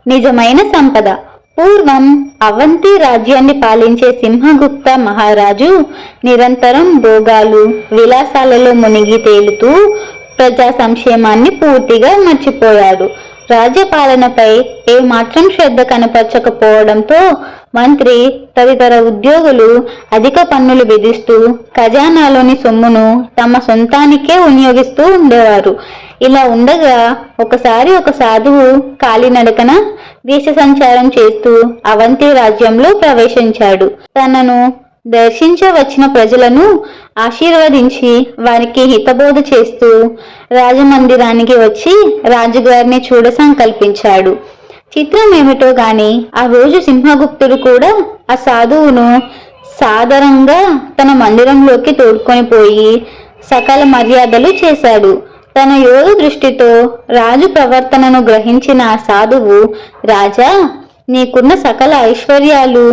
నిజమైన సంపద. పూర్వం అవంతి రాజ్యాన్ని పాలించే సింహగుప్త మహారాజు నిరంతరం భోగాలు విలాసాలలో మునిగి తేలుతూ ప్రజా సంక్షేమాన్ని పూర్తిగా మర్చిపోయాడు. రాజ్యపాలనపై ఏమాత్రం శ్రద్ధ కనపరచకపోవడంతో మంత్రి తదితర ఉద్యోగులు అధిక పన్నులు విధిస్తూ ఖజానాలోని సొమ్మును తమ సొంతానికే వినియోగిస్తూ ఉండేవారు. ఇలా ఉండగా ఒకసారి ఒక సాధువు కాలినడకన దేశ సంచారం చేస్తూ అవంతి రాజ్యంలో ప్రవేశించాడు. తనను దర్శించవచ్చిన ప్రజలను ఆశీర్వదించి వారికి హితబోధ చేస్తూ రాజమందిరానికి వచ్చి రాజుగారిని చూడ సంకల్పించాడు. చిత్రం ఏమిటో గాని ఆ రోజు సింహగుప్తుడు కూడా ఆ సాధువును సాదరంగా తన మందిరంలోకి తోడ్కొని పోయి సకల మర్యాదలు చేశాడు. తన యోగ దృష్టితో రాజు ప్రవర్తనను గ్రహించిన ఆ సాధువు, రాజా, నీకున్న సకల ఐశ్వర్యాలు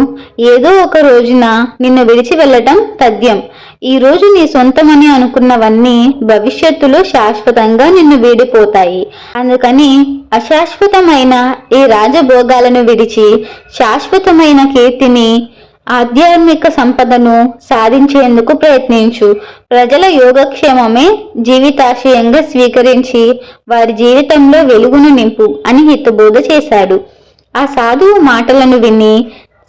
ఏదో ఒక రోజున నిన్ను విడిచి వెళ్ళటం తథ్యం. ఈ రోజు నీ సొంతమని అనుకున్నవన్నీ భవిష్యత్తులో శాశ్వతంగా నిన్ను వీడిపోతాయి. అందుకని అశాశ్వతమైన ఈ రాజభోగాలను విడిచి శాశ్వతమైన కీర్తిని, ఆధ్యాత్మిక సంపదను సాధించేందుకు ప్రయత్నించు. ప్రజల యోగక్షేమమే జీవితాశయంగా స్వీకరించి వారి జీవితంలో వెలుగును నింపు అని హితబోధ చేశాడు. ఆ సాధువు మాటలను విని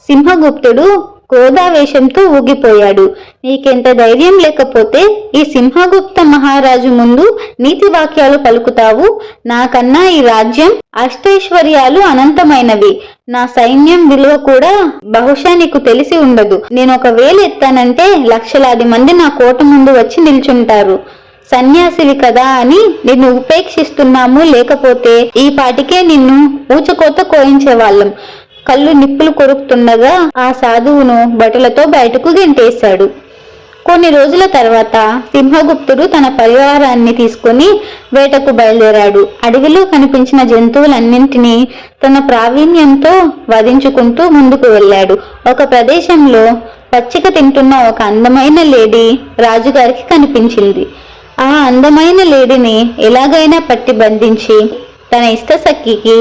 సింహగుప్తుడు క్రోధావేశంతో ఊగిపోయాడు. నీకెంత ధైర్యం లేకపోతే ఈ సింహగుప్త మహారాజు ముందు నీతి వాక్యాలు పలుకుతావు? నాకన్నా ఈ రాజ్యం అష్టైశ్వర్యాలు అనంతమైనవి. నా సైన్యం విలువ కూడా బహుశా నీకు తెలిసి ఉండదు. నేను ఒకవేళ ఎత్తానంటే లక్షలాది మంది నా కోట ముందు వచ్చి నిల్చుంటారు. సన్యాసివి కదా అని నిన్ను ఉపేక్షిస్తున్నాము, లేకపోతే ఈ పాటికే నిన్ను ఊచకోత కోయించేవాళ్ళం. కళ్ళు నిప్పులు కొరుకుతుండగా ఆ సాధువును బటులతో బయటకు గెంటేశాడు. కొన్ని రోజుల తర్వాత సింహగుప్తుడు తన పరివారాన్ని తీసుకుని వేటకు బయలుదేరాడు. అడవిలో కనిపించిన జంతువులన్నింటినీ తన ప్రావీణ్యంతో వధించుకుంటూ ముందుకు వెళ్ళాడు. ఒక ప్రదేశంలో పచ్చిక తింటున్న ఒక అందమైన లేడీ రాజుగారికి కనిపించింది. ఆ అందమైన లేడీని ఎలాగైనా పట్టి బంధించి తన ఇష్ట సఖికి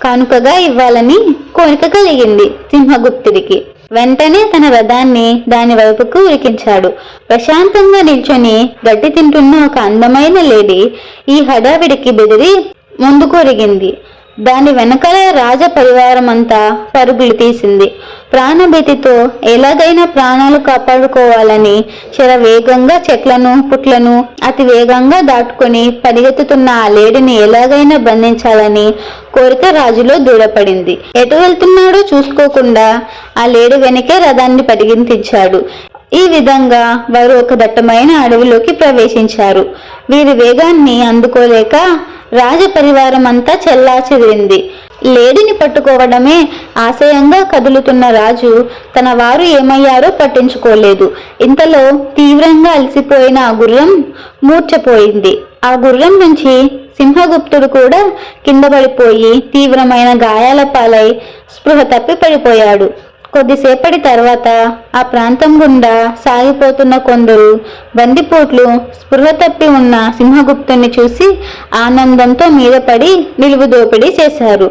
కానుకగా ఇవ్వాలని కోరిక కలిగింది సింహగుప్తుడికి. వెంటనే తన రథాన్ని దాని వైపుకు ఉరికించాడు. ప్రశాంతంగా నిల్చొని గడ్డి తింటున్న ఒక అందమైన లేడీ ఈ హడావిడికి బెదిరి ముందుకు ఒరిగింది. దాని వెనకాల రాజ పరివారం అంతా పరుగులు తీసింది. ప్రాణభీతితో ఎలాగైనా ప్రాణాలు కాపాడుకోవాలని శరవేగంగా చెట్లను పుట్లను అతి వేగంగా దాటుకొని పరిగెత్తుతున్న ఆ లేడిని ఎలాగైనా బంధించాలని కోరిక రాజులో దూరపడింది. ఎటు వెళ్తున్నాడో చూసుకోకుండా ఆ లేడి వెనకే రథాన్ని పరిగెత్తించాడు. ఈ విధంగా వారు ఒక దట్టమైన అడవిలోకి ప్రవేశించారు. వీరి వేగాన్ని అందుకోలేక రాజ పరివారం అంతా చెల్లాచెదిరింది. లేడిని పట్టుకోవడమే ఆశయంగా కదులుతున్న రాజు తన వారు ఏమయ్యారో పట్టించుకోలేదు. ఇంతలో తీవ్రంగా అలసిపోయిన ఆ గుర్రం మూర్ఛపోయింది. ఆ గుర్రం నుంచి సింహగుప్తుడు కూడా కింద పడిపోయి తీవ్రమైన గాయాల పాలై స్పృహ తప్పి పడిపోయాడు. కొద్దిసేపటి తర్వాత ఆ ప్రాంతం గుండా సాగిపోతున్న కొందరు బందిపోట్లు స్పృహ తప్పి ఉన్న సింహగుప్తుని చూసి ఆనందంతో మీద పడి నిలువు దోపిడీ చేశారు.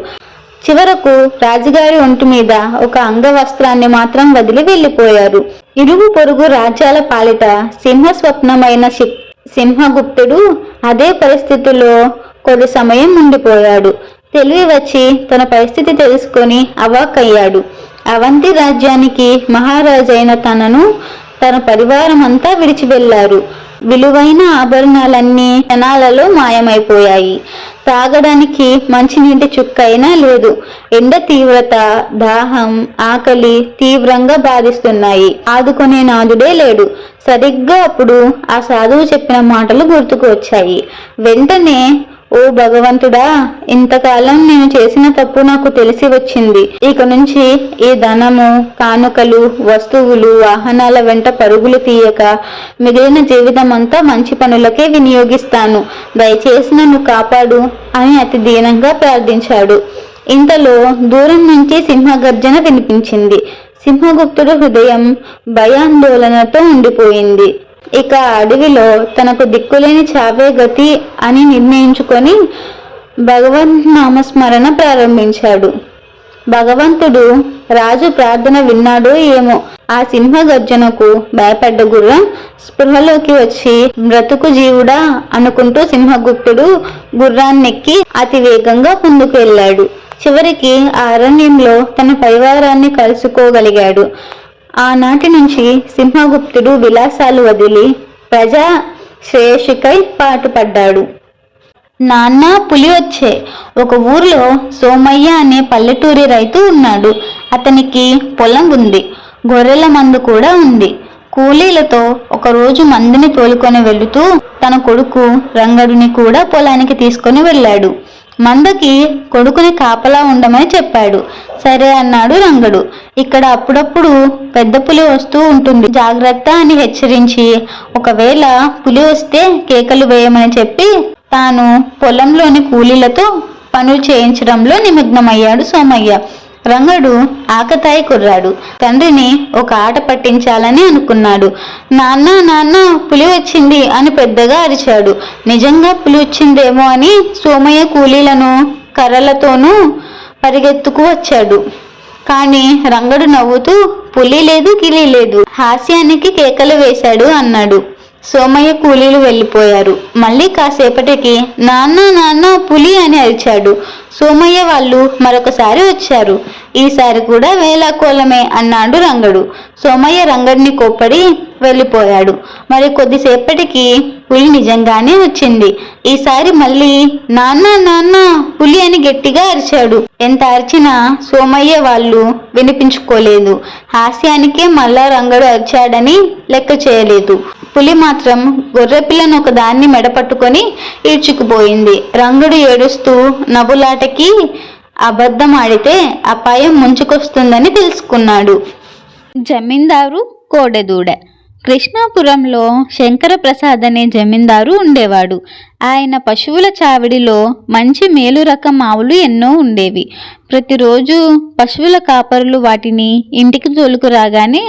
చివరకు రాజుగారి ఒంటి మీద ఒక అంగవస్త్రాన్ని మాత్రం వదిలి వెళ్ళిపోయారు. ఇరుగు పొరుగు రాజ్యాల పాలిట సింహస్వప్నమైన సింహగుప్తుడు అదే పరిస్థితిలో కొద్ది సమయం ఉండిపోయాడు. తెలివి వచ్చి తన పరిస్థితి తెలుసుకొని అవాక్కయ్యాడు. అవంతి రాజ్యానికి మహారాజైన తనను తన పరివారం అంతా విడిచి వెళ్లారు. విలువైన ఆభరణాలన్నీ క్షణాలలో మాయమైపోయాయి. తాగడానికి మంచినీటి చుక్కైనా లేదు. ఎండ తీవ్రత, దాహం, ఆకలి తీవ్రంగా బాధిస్తున్నాయి. ఆదుకునే నాదుడే లేడు. సరిగ్గా అప్పుడు ఆ సాధువు చెప్పిన మాటలు గుర్తుకు వచ్చాయి. వెంటనే, ఓ భగవంతుడా, ఇంతకాలం నేను చేసిన తప్పు నాకు తెలిసి వచ్చింది. ఇక నుంచి ఈ ధనము, కానుకలు, వస్తువులు, వాహనాల వెంట పరుగులు తీయక మిగిలిన జీవితం అంతా మంచి పనులకే వినియోగిస్తాను. దయచేసి నన్ను కాపాడు అని అతి దీనంగా ప్రార్థించాడు. ఇంతలో దూరం నుంచి సింహగర్జన వినిపించింది. సింహగుప్తుడు హృదయం భయాందోళనతో ఉండిపోయింది. ఇక అడవిలో తనకు దిక్కులేని చావే గతి అని నిర్ణయించుకొని భగవన్ నామస్మరణ ప్రారంభించాడు. భగవంతుడు రాజు ప్రార్థన విన్నాడో ఏమో, ఆ సింహ గర్జనకు భయపడ్డ గుర్రం స్పృహలోకి వచ్చి బ్రతుకు జీవుడా అనుకుంటూ సింహగుప్తుడు గుర్రాన్నెక్కి అతి వేగంగా ముందుకు వెళ్ళాడు. చివరికి ఆ అరణ్యంలో తన పరివారాన్ని కలుసుకోగలిగాడు. ఆనాటి నుంచి సింహగుప్తుడు విలాసాలు వదిలి ప్రజా శ్రేయస్సుకై పాటుపడ్డాడు. నాన్న పులి వచ్చే. ఒక ఊర్లో సోమయ్య అనే పల్లెటూరి రైతు ఉన్నాడు. అతనికి పొలం ఉంది, గొర్రెల మందు కూడా ఉంది. కూలీలతో ఒకరోజు మందుని తోలుకొని వెళుతూ తన కొడుకు రంగడుని కూడా పొలానికి తీసుకొని వెళ్ళాడు. మందకి కొడుకుని కాపలా ఉండమని చెప్పాడు. సరే అన్నాడు రంగడు. ఇక్కడ అప్పుడప్పుడు పెద్ద పులి వస్తూ ఉంటుంది, జాగ్రత్త అని హెచ్చరించి, ఒకవేళ పులి వస్తే కేకలు వేయమని చెప్పి తాను పొలంలోని కూలీలతో పనులు చేయించడంలో నిమగ్నమయ్యాడు సోమయ్య. రంగడు ఆకతాయి కుర్రాడు. తండ్రిని ఒక ఆట పట్టించాలని అనుకున్నాడు. నాన్న నాన్న పులి వచ్చింది అని పెద్దగా అరిచాడు. నిజంగా పులి వచ్చిందేమో అని సోమయ్య కూలీలను కర్రలతోనూ పరిగెత్తుకు వచ్చాడు. కానీ రంగడు నవ్వుతూ పులి లేదు గిలి లేదు, హాస్యానికి కేకలు వేశాడు అన్నాడు. సోమయ్య కూలీలు వెళ్ళిపోయారు. మళ్ళీ కాసేపటికి నాన్న నాన్న పులి అని అరిచాడు. సోమయ్య వాళ్ళు మరొకసారి వచ్చారు. ఈసారి కూడా వేళాకోళమే అన్నాడు రంగడు. సోమయ్య రంగడిని కోప్పడి వెళ్ళిపోయాడు. మరి కొద్దిసేపటికి పులి నిజంగానే వచ్చింది. ఈసారి మళ్ళీ నాన్న నాన్న పులి అని గట్టిగా అరిచాడు. ఎంత అరిచినా సోమయ్య వాళ్ళు వినిపించుకోలేదు. హాస్యానికే మళ్ళా రంగడు అరిచాడని లెక్క చేయలేదు. పులి మాత్రం గొర్రెపిల్లను ఒకదాన్ని మెడపట్టుకొని ఈడ్చుకుపోయింది. రంగడు ఏడుస్తూ నవ్వులాటకి అబద్ధం ఆడితే అపాయం ముంచుకొస్తుందని తెలుసుకున్నాడు. జమీందారు కోడెదూడ. కృష్ణాపురంలో శంకరప్రసాద్ అనే జమీందారు ఉండేవాడు. ఆయన పశువుల చావిడిలో మంచి మేలు రకం ఆవులు ఎన్నో ఉండేవి. ప్రతిరోజు పశువుల కాపరులు వాటిని ఇంటికి తోలుకు రాగానే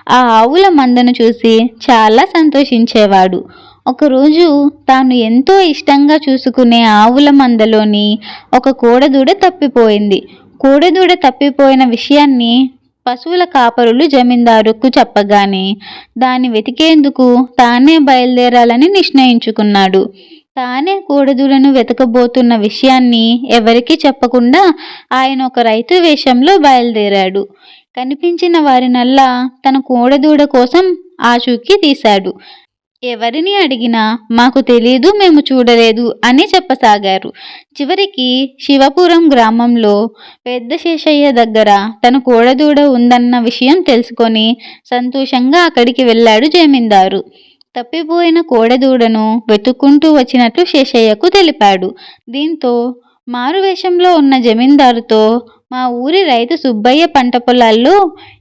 ఆ ఆవుల మందను చూసి చాలా సంతోషించేవాడు. ఒకరోజు తాను ఎంతో ఇష్టంగా చూసుకునే ఆవుల మందలోని ఒక కోడదూడ తప్పిపోయింది. కోడదూడ తప్పిపోయిన విషయాన్ని పశువుల కాపరులు జమీందారుకు చెప్పగానే దాన్ని వెతికేందుకు తానే బయలుదేరాలని నిశ్చయించుకున్నాడు. తానే కోడదూడను వెతకబోతున్న విషయాన్ని ఎవరికీ చెప్పకుండా ఆయన ఒక రైతు వేషంలో బయలుదేరాడు. కనిపించిన వారినల్లా తన కోడదూడ కోసం ఆచూకీ తీశాడు. ఎవరిని అడిగినా మాకు తెలీదు, మేము చూడలేదు అని చెప్పసాగారు. చివరికి శివపురం గ్రామంలో పెద్ద శేషయ్య దగ్గర తన కోడదూడ ఉందన్న విషయం తెలుసుకొని సంతోషంగా అక్కడికి వెళ్ళాడు జమీందారు. తప్పిపోయిన కోడదూడను వెతుక్కుంటూ వచ్చినట్లు శేషయ్యకు తెలిపాడు. దీంతో మారువేషంలో ఉన్న జమీందారుతో, మా ఊరి రైతు సుబ్బయ్య పంట పొలాల్లో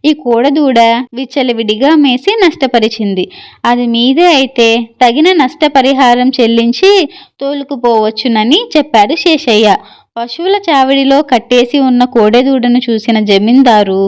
ఈ కోడదూడ విచ్చలవిడిగా మేసి నష్టపరిచింది. అది మీదే అయితే తగిన నష్టపరిహారం చెల్లించి తోలుకుపోవచ్చునని చెప్పాడు శేషయ్య. పశువుల చావిడిలో కట్టేసి ఉన్న కోడెదూడను చూసిన జమీందారు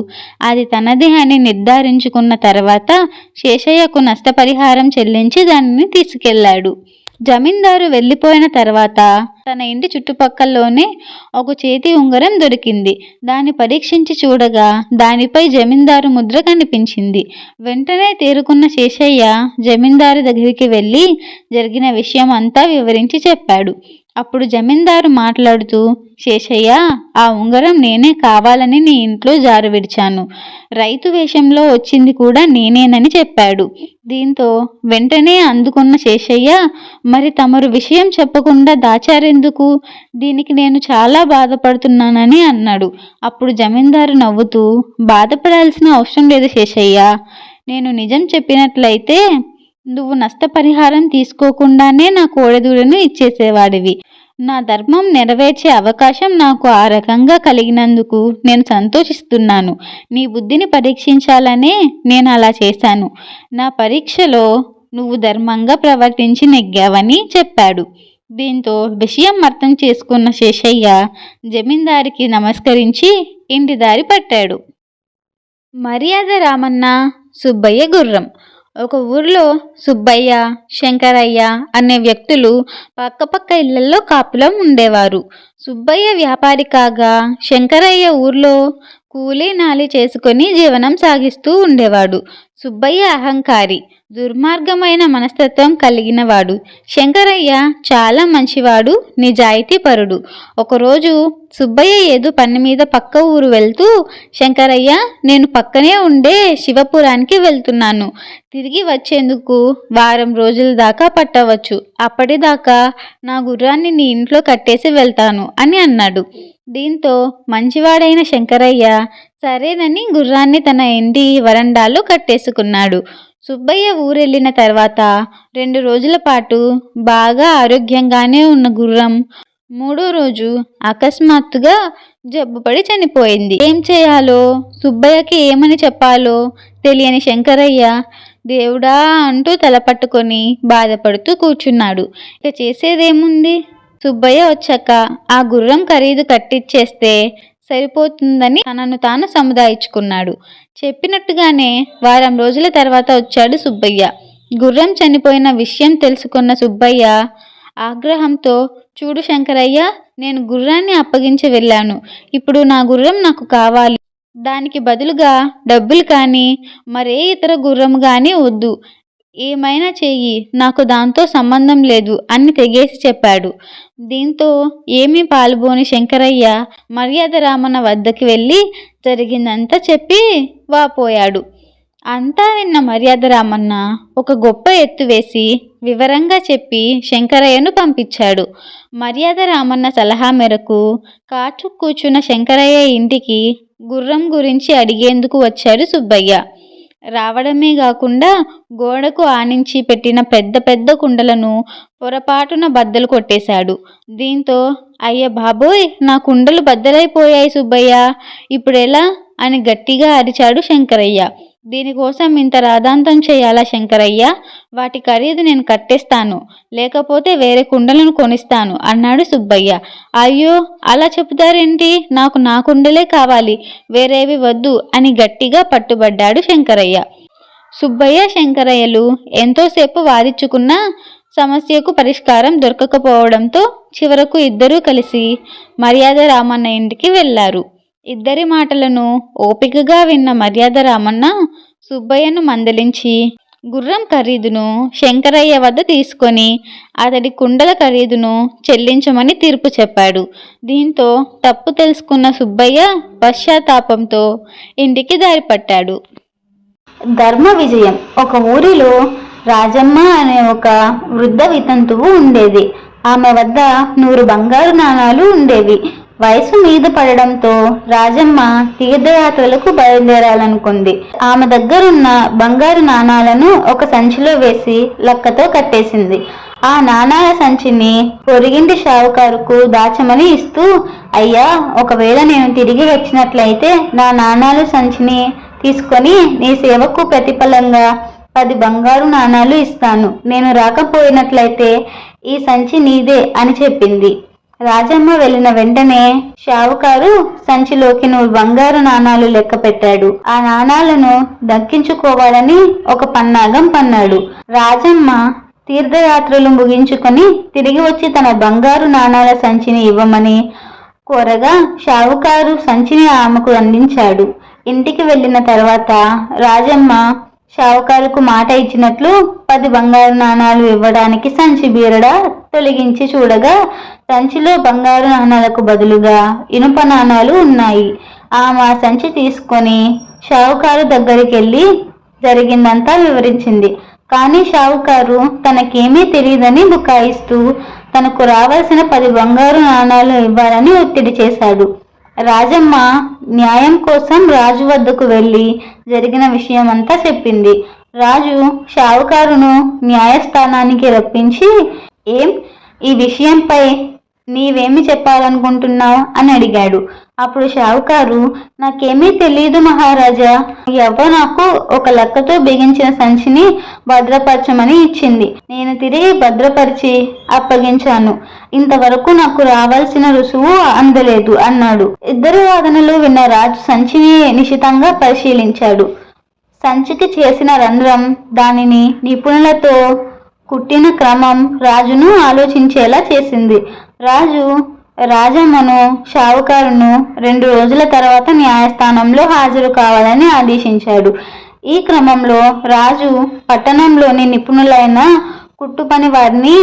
అది తనదే అని నిర్ధారించుకున్న తర్వాత శేషయ్యకు నష్టపరిహారం చెల్లించి దానిని తీసుకెళ్లాడు. జమీందారు వెళ్ళిపోయిన తర్వాత తన ఇంటి చుట్టుపక్కల్లోనే ఒక చేతి ఉంగరం దొరికింది. దాన్ని పరీక్షించి చూడగా దానిపై జమీందారు ముద్ర కనిపించింది. వెంటనే తేరుకున్న శేషయ్య జమీందారు దగ్గరికి వెళ్ళి జరిగిన విషయం అంతా వివరించి చెప్పాడు. అప్పుడు జమీందారు మాట్లాడుతూ, శేషయ్య, ఆ ఉంగరం నేనే కావాలని నీ ఇంట్లో జారు విడిచాను. రైతు వేషంలో వచ్చింది కూడా నేనేనని చెప్పాడు. దీంతో వెంటనే అందుకున్న శేషయ్య, మరి తమరు విషయం చెప్పకుండా దాచారెందుకు? దీనికి నేను చాలా బాధపడుతున్నానని అన్నాడు. అప్పుడు జమీందారు నవ్వుతూ, బాధపడాల్సిన అవసరం లేదు శేషయ్య. నేను నిజం చెప్పినట్లయితే నువ్వు నష్టపరిహారం తీసుకోకుండానే నా కోడెదూడను ఇచ్చేసేవాడివి. నా ధర్మం నెరవేర్చే అవకాశం నాకు ఆ రకంగా కలిగినందుకు నేను సంతోషిస్తున్నాను. నీ బుద్ధిని పరీక్షించాలనే నేను అలా చేశాను. నా పరీక్షలో నువ్వు ధర్మంగా ప్రవర్తించి నెగ్గావని చెప్పాడు. దీంతో విషయం అర్థం చేసుకున్న శేషయ్య జమీందారికి నమస్కరించి ఇంటి దారి పట్టాడు. మర్యాద రామన్న సుబ్బయ్య గుర్రం. ఒక ఊరిలో సుబ్బయ్య, శంకరయ్య అనే వ్యక్తులు పక్కపక్క ఇళ్లలో కాపులం ఉండేవారు. సుబ్బయ్య వ్యాపారి కాగా శంకరయ్య ఊర్లో కూలీ నాలి చేసుకొని జీవనం సాగిస్తూ ఉండేవాడు. సుబ్బయ్య అహంకారి, దుర్మార్గమైన మనస్తత్వం కలిగినవాడు. శంకరయ్య చాలా మంచివాడు, నిజాయితీపరుడు. ఒకరోజు సుబ్బయ్య ఏదో పని మీద పక్క ఊరు వెళ్తూ, శంకరయ్య, నేను పక్కనే ఉండే శివపురానికి వెళ్తున్నాను. తిరిగి వచ్చేందుకు వారం రోజుల దాకా పట్టవచ్చు. అప్పటిదాకా నా గుర్రాన్ని నీ ఇంట్లో కట్టేసి వెళ్తాను అని అన్నాడు. దీంతో మంచివాడైన శంకరయ్య సరేనని గుర్రాన్ని తన ఇంటి వరండాలో కట్టేసుకున్నాడు. సుబ్బయ్య ఊరెళ్ళిన తర్వాత 2 రోజుల పాటు బాగా ఆరోగ్యంగానే ఉన్న గుర్రం 3వ రోజు అకస్మాత్తుగా జబ్బుపడి చనిపోయింది. ఏం చేయాలో, సుబ్బయ్యకి ఏమని చెప్పాలో తెలియని శంకరయ్య దేవుడా అంటూ తలపట్టుకొని బాధపడుతూ కూర్చున్నాడు. ఇక చేసేదేముంది? సుబ్బయ్య వచ్చాక ఆ గుర్రం ఖరీదు కట్టిచ్చేస్తే సరిపోతుందని తనను తాను సముదాయించుకున్నాడు. చెప్పినట్టుగానే వారం రోజుల తర్వాత వచ్చాడు సుబ్బయ్య. గుర్రం చనిపోయిన విషయం తెలుసుకున్న సుబ్బయ్య ఆగ్రహంతో, చూడు శంకరయ్య, నేను గుర్రాన్ని అప్పగించి వెళ్ళాను. ఇప్పుడు నా గుర్రం నాకు కావాలి. దానికి బదులుగా డబ్బులు కానీ మరే ఇతర గుర్రం కానీ వద్దు. ఏమైనా చెయ్యి, నాకు దాంతో సంబంధం లేదు అని తెగేసి చెప్పాడు. దీంతో ఏమీ పాలుబోని శంకరయ్య మర్యాద రామన్న వద్దకి వెళ్ళి జరిగిందంతా చెప్పి వాపోయాడు. అంతా విన్న మర్యాద రామన్న ఒక గొప్ప ఎత్తు వేసి వివరంగా చెప్పి శంకరయ్యను పంపించాడు. మర్యాద రామన్న సలహా మేరకు కాచు కూర్చున్న శంకరయ్య ఇంటికి గుర్రం గురించి అడిగేందుకు వచ్చాడు సుబ్బయ్య. రావడమే కాకుండా గోడకు ఆనించి పెట్టిన పెద్ద పెద్ద కుండలను పొరపాటున బద్దలు కొట్టేశాడు. దీంతో, అయ్య బాబోయ్, నా కుండలు బద్దలైపోయాయి సుబ్బయ్య, ఇప్పుడెలా అని గట్టిగా అరిచాడు శంకరయ్య. దీనికోసం ఇంత రాద్ధాంతం చేయాలా శంకరయ్య? వాటి ఖరీదు నేను కట్టేస్తాను, లేకపోతే వేరే కుండలను కొనిస్తాను అన్నాడు సుబ్బయ్య. అయ్యో, అలా చెబుతారేంటి? నాకు నా కుండలే కావాలి, వేరేవి వద్దు అని గట్టిగా పట్టుబడ్డాడు శంకరయ్య. సుబ్బయ్య, శంకరయ్యలు ఎంతోసేపు వాదించుకున్నా సమస్యకు పరిష్కారం దొరకకపోవడంతో చివరకు ఇద్దరూ కలిసి మర్యాద రామన్న ఇంటికి వెళ్లారు. ఇద్దరి మాటలను ఓపికగా విన్న మర్యాద రామన్న సుబ్బయ్యను మందలించి గుర్రం ఖరీదును శంకరయ్య వద్ద తీసుకొని అతడి కుండల ఖరీదును చెల్లించమని తీర్పు చెప్పాడు. దీంతో తప్పు తెలుసుకున్న సుబ్బయ్య పశ్చాత్తాపంతో ఇంటికి దారిపట్టాడు. ధర్మ విజయం. ఒక ఊరిలో రాజమ్మ అనే ఒక వృద్ధ వితంతువు ఉండేది. ఆమె వద్ద 100 బంగారు నాణాలు ఉండేవి. వయసు మీద పడడంతో రాజమ్మ తీర్థయాత్రలకు బయలుదేరాలనుకుంది. ఆమె దగ్గరున్న బంగారు నాణాలను ఒక సంచిలో వేసి లక్కతో కట్టేసింది. ఆ నాణాల సంచిని పొరిగింటి షావుకారుకు దాచమని ఇస్తూ, అయ్యా, ఒకవేళ నేను తిరిగి వచ్చినట్లయితే నా నాణాలు సంచిని తీసుకొని నీ సేవకు ప్రతిఫలంగా 10 బంగారు నాణాలు ఇస్తాను. నేను రాకపోయినట్లయితే ఈ సంచి నీదే అని చెప్పింది. రాజమ్మ వెళ్ళిన వెంటనే షావుకారు సంచిలోకి 100 బంగారు నాణాలు లెక్క పెట్టాడు. ఆ నాణాలను దక్కించుకోవాలని ఒక పన్నాగం పన్నాడు. రాజమ్మ తీర్థయాత్రలు ముగించుకొని తిరిగి వచ్చి తన బంగారు నాణాల సంచిని ఇవ్వమని కోరగా షావుకారు సంచిని ఆమెకు అందించాడు. ఇంటికి వెళ్ళిన తర్వాత రాజమ్మ షావుకారుకు మాట ఇచ్చినట్లు 10 బంగారు నాణాలు ఇవ్వడానికి సంచి బీరడ తొలగించి చూడగా సంచిలో బంగారు నాణాలకు బదులుగా ఇనుప నాణాలు ఉన్నాయి. ఆమె ఆ సంచి తీసుకొని షావుకారు దగ్గరికి వెళ్ళి జరిగిందంతా వివరించింది. కానీ షావుకారు తనకేమీ తెలియదని బుకాయిస్తూ తనకు రావాల్సిన 10 బంగారు నాణాలు ఇవ్వాలని ఒత్తిడి చేశాడు. రాజమ్మ న్యాయం కోసం రాజు వద్దకు వెళ్ళి జరిగిన విషయమంతా చెప్పింది. రాజు షావుకారును న్యాయస్థానానికి రప్పించి, ఈ విషయంపై నీవేమి చెప్పాలనుకుంటున్నావు అని అడిగాడు. అప్పుడు షావుకారు, నాకేమీ తెలియదు మహారాజా, ఎవ్వ నాకు ఒక లక్కతో బిగించిన సంచిని భద్రపరచమని ఇచ్చింది. నేను తిరిగి భద్రపరిచి అప్పగించాను. ఇంతవరకు నాకు రావాల్సిన రుసువు అందలేదు అన్నాడు. ఇద్దరు వాదనలు విన్న రాజు సంచిని నిశితంగా పరిశీలించాడు. సంచికి చేసిన రంధ్రం, దానిని నిపుణులతో కుట్టిన క్రమం రాజును ఆలోచించేలా చేసింది. రాజు రాజమ్మను, షావుకారును 2 రోజుల తర్వాత న్యాయస్థానంలో హాజరు కావాలని ఆదేశించాడు. ఈ క్రమంలో రాజు పట్టణంలోని నిపుణులైన కుట్టుపని వారిని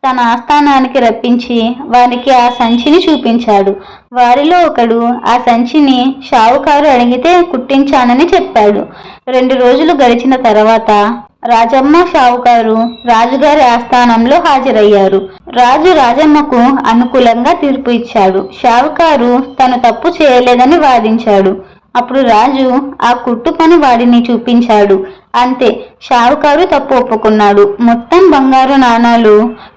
తన ఆస్థానానికి రప్పించి వారికి ఆ సంచిని చూపించాడు. వారిలో ఒకడు ఆ సంచిని షావుకారు అడిగితే కుట్టించానని చెప్పాడు. 2 రోజులు గడిచిన తర్వాత రాజమ్మ, షావుకారు రాజుగారి ఆస్థానంలో హాజరయ్యారు. రాజు రాజమ్మకు అనుకూలంగా తీర్పు ఇచ్చాడు. షావుకారు తను తప్పు చేయలేదని వాదించాడు. అప్పుడు రాజు ఆ కుట్టు పని వాడిని చూపించాడు. అంతే, షావుకారు తప్పు ఒప్పుకున్నాడు. మొత్తం బంగారు నాణాలు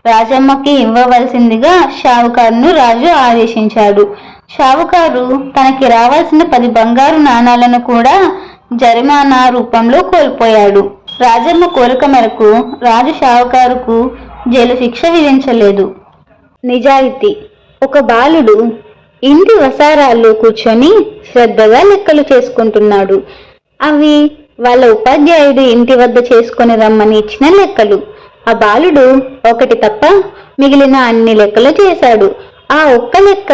రాజమ్మకి ఇవ్వవలసిందిగా షావుకారును రాజు ఆదేశించాడు. షావుకారు తనకి రావాల్సిన 10 బంగారు నాణాలను కూడా జరిమానా రూపంలో కోల్పోయాడు. రాజమ్మ కోరిక మేరకు రాజు షావుకారుకు జైలు శిక్ష విధించలేదు. నిజాయితీ. ఒక బాలుడు ఇంటి వసారాల్లో కూర్చొని శ్రద్ధగా లెక్కలు చేసుకుంటున్నాడు. అవి వాళ్ళ ఉపాధ్యాయుడు ఇంటి వద్ద చేసుకొని రమ్మని ఇచ్చిన లెక్కలు. ఆ బాలుడు ఒకటి తప్ప మిగిలిన అన్ని లెక్కలు చేశాడు. ఆ ఒక్క లెక్క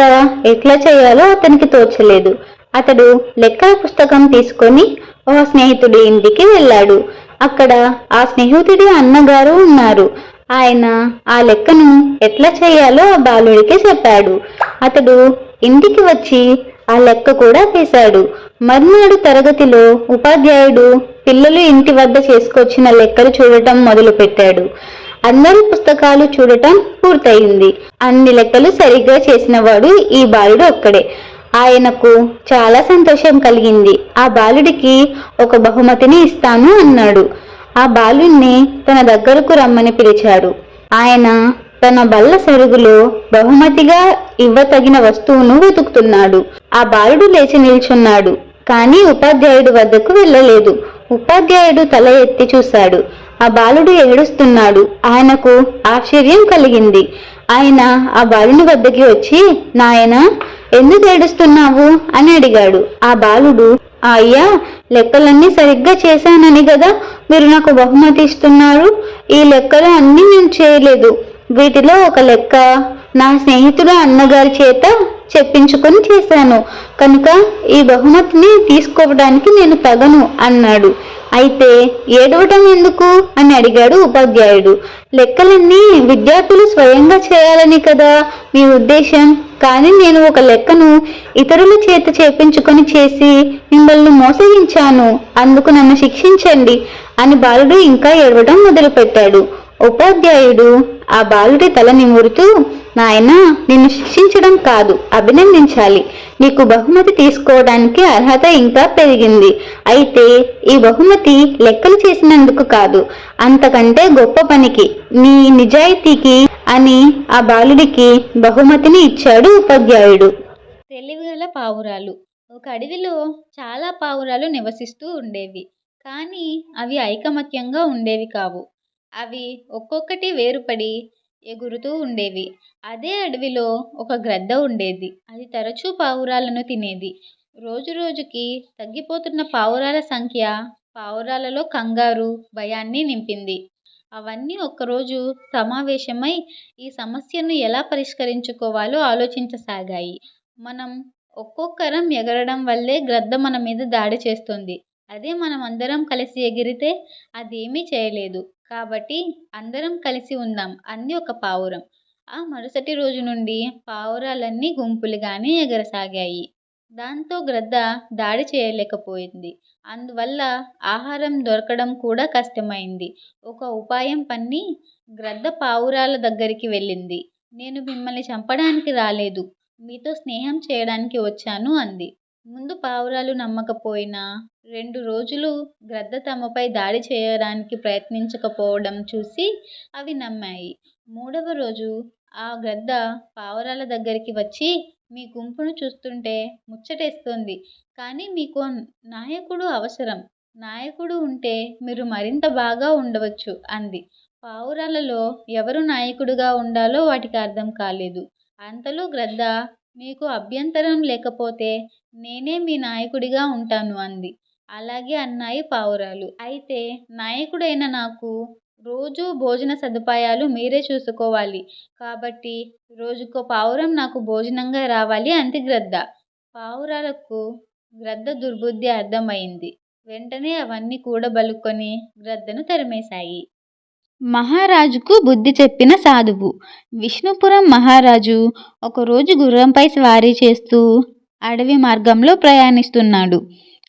ఎట్లా చేయాలో అతనికి తోచలేదు. అతడు లెక్కల పుస్తకం తీసుకొని ఓ స్నేహితుడి ఇంటికి వెళ్ళాడు. అక్కడ ఆ స్నేహితుడి అన్నగారు ఉన్నారు. ఆయన ఆ లెక్కను ఎట్లా చేయాలో ఆ బాలుడికి చెప్పాడు. అతడు ఇంటికి వచ్చి ఆ లెక్క కూడా వేశాడు. మర్నాడు తరగతిలో ఉపాధ్యాయుడు పిల్లలు ఇంటి వద్ద చేసుకొచ్చిన లెక్కలు చూడటం మొదలుపెట్టాడు. అందరి పుస్తకాలు చూడటం పూర్తయింది. అన్ని లెక్కలు సరిగ్గా చేసినవాడు ఈ బాలుడు ఒక్కడే. ఆయనకు చాలా సంతోషం కలిగింది. ఆ బాలుడికి ఒక బహుమతిని ఇస్తాను అన్నాడు. ఆ బాలుణ్ణి తన దగ్గరకు రమ్మని పిలిచాడు. ఆయన తన బల్ల సరుగులో బహుమతిగా ఇవ్వతగిన వస్తువును వెతుకుతున్నాడు. ఆ బాలుడు లేచి నిల్చున్నాడు, కానీ ఉపాధ్యాయుడి వద్దకు వెళ్ళలేదు. ఉపాధ్యాయుడు తల ఎత్తి చూశాడు. ఆ బాలుడు ఏడుస్తున్నాడు. ఆయనకు ఆశ్చర్యం కలిగింది. ఆయన ఆ బాలుని వద్దకి వచ్చి, నాయనా, ఎందుకు ఏడుస్తున్నావు అని అడిగాడు. ఆ బాలుడు, అయ్యా, లెక్కలన్నీ సరిగ్గా చేశానని కదా మీరు నాకు బహుమతి ఇస్తున్నారు. ఈ లెక్కలు అన్నీ నేను చేయలేదు. వీటిలో ఒక లెక్క నా స్నేహితుడు అన్నగారి చేత చెప్పించుకొని చేశాను. కనుక ఈ బహుమతిని తీసుకోవడానికి నేను తగను అన్నాడు. అయితే ఏడవటం ఎందుకు అని అడిగాడు ఉపాధ్యాయుడు. లెక్కలన్నీ విద్యార్థులు స్వయంగా చేయాలని కదా మీ ఉద్దేశం. కానీ నేను ఒక లెక్కను ఇతరుల చేత చేపించుకొని చేసి మిమ్మల్ని మోసగించాను. అందుకు నన్ను శిక్షించండి అని బాలుడు ఇంకా ఏడవడం మొదలుపెట్టాడు. ఉపాధ్యాయుడు ఆ బాలుడి తల నిమురుతూ, నాయనా, నిన్ను శిక్షించడం కాదు, అభినందించాలి. నీకు బహుమతి తీసుకోవడానికి అర్హత ఇంకా పెరిగింది. అయితే ఈ బహుమతి లెక్కలు చేసినందుకు కాదు, అంతకంటే గొప్ప పనికి, నీ నిజాయితీకి అని ఆ బాలుడికి బహుమతిని ఇచ్చాడు ఉపాధ్యాయుడు. తెలివిగల పావురాలు. ఒక అడవిలో చాలా పావురాలు నివసిస్తూ ఉండేవి. కానీ అవి ఐకమత్యంగా ఉండేవి కావు. అవి ఒక్కొక్కటి వేరుపడి ఎగురుతూ ఉండేవి. అదే అడవిలో ఒక గ్రద్ద ఉండేది. అది తరచూ పావురాలను తినేది. రోజురోజుకి తగ్గిపోతున్న పావురాల సంఖ్య పావురాలలో కంగారు, భయాన్ని నింపింది. అవన్నీ ఒక్కరోజు సమావేశమై ఈ సమస్యను ఎలా పరిష్కరించుకోవాలో ఆలోచించసాగాయి. మనం ఒక్కొక్కరం ఎగరడం వల్లే గ్రద్ద మన మీద దాడి చేస్తుంది. అదే మనం అందరం కలిసి ఎగిరితే అదేమీ చేయలేదు. కాబట్టి అందరం కలిసి ఉందాం అంది ఒక పావురం. ఆ మరుసటి రోజు నుండి పావురాలన్నీ గుంపులుగానే ఎగరసాగాయి. దాంతో గ్రద్ద దాడి చేయలేకపోయింది. అందువల్ల ఆహారం దొరకడం కూడా కష్టమైంది. ఒక ఉపాయం పన్ని గ్రద్ద పావురాల దగ్గరికి వెళ్ళింది. నేను మిమ్మల్ని చంపడానికి రాలేదు, మీతో స్నేహం చేయడానికి వచ్చాను అంది. ముందు పావురాలు నమ్మకపోయినా 2 రోజులు గ్రద్ద తమపై దాడి చేయడానికి ప్రయత్నించకపోవడం చూసి అవి నమ్మాయి. 3వ రోజు ఆ గ్రద్ద పావురాల దగ్గరికి వచ్చి, మీ గుంపును చూస్తుంటే ముచ్చటేస్తోంది. కానీ మీకు నాయకుడు అవసరం. నాయకుడు ఉంటే మీరు మరింత బాగా ఉండవచ్చు అంది. పావురాలలో ఎవరు నాయకుడిగా ఉండాలో వాటికి అర్థం కాలేదు. అంతలో గ్రద్ద, మీకు అభ్యంతరం లేకపోతే నేనే మీ నాయకుడిగా ఉంటాను అంది. అలాగే అన్నాయి పావురాలు. అయితే నాయకుడైన నాకు రోజూ భోజన సదుపాయాలు మీరే చూసుకోవాలి. కాబట్టి రోజుకో పావురం నాకు భోజనంగా రావాలి అంది గ్రద్ద. పావురాలకు గ్రద్ద దుర్బుద్ధి అర్థమైంది. వెంటనే అవన్నీ కూడబలుక్కొని గ్రద్దను తరిమేశాయి. మహారాజుకు బుద్ధి చెప్పిన సాధువు. విష్ణుపురం మహారాజు ఒకరోజు గుర్రంపై స్వారీ చేస్తూ అడవి మార్గంలో ప్రయాణిస్తున్నాడు.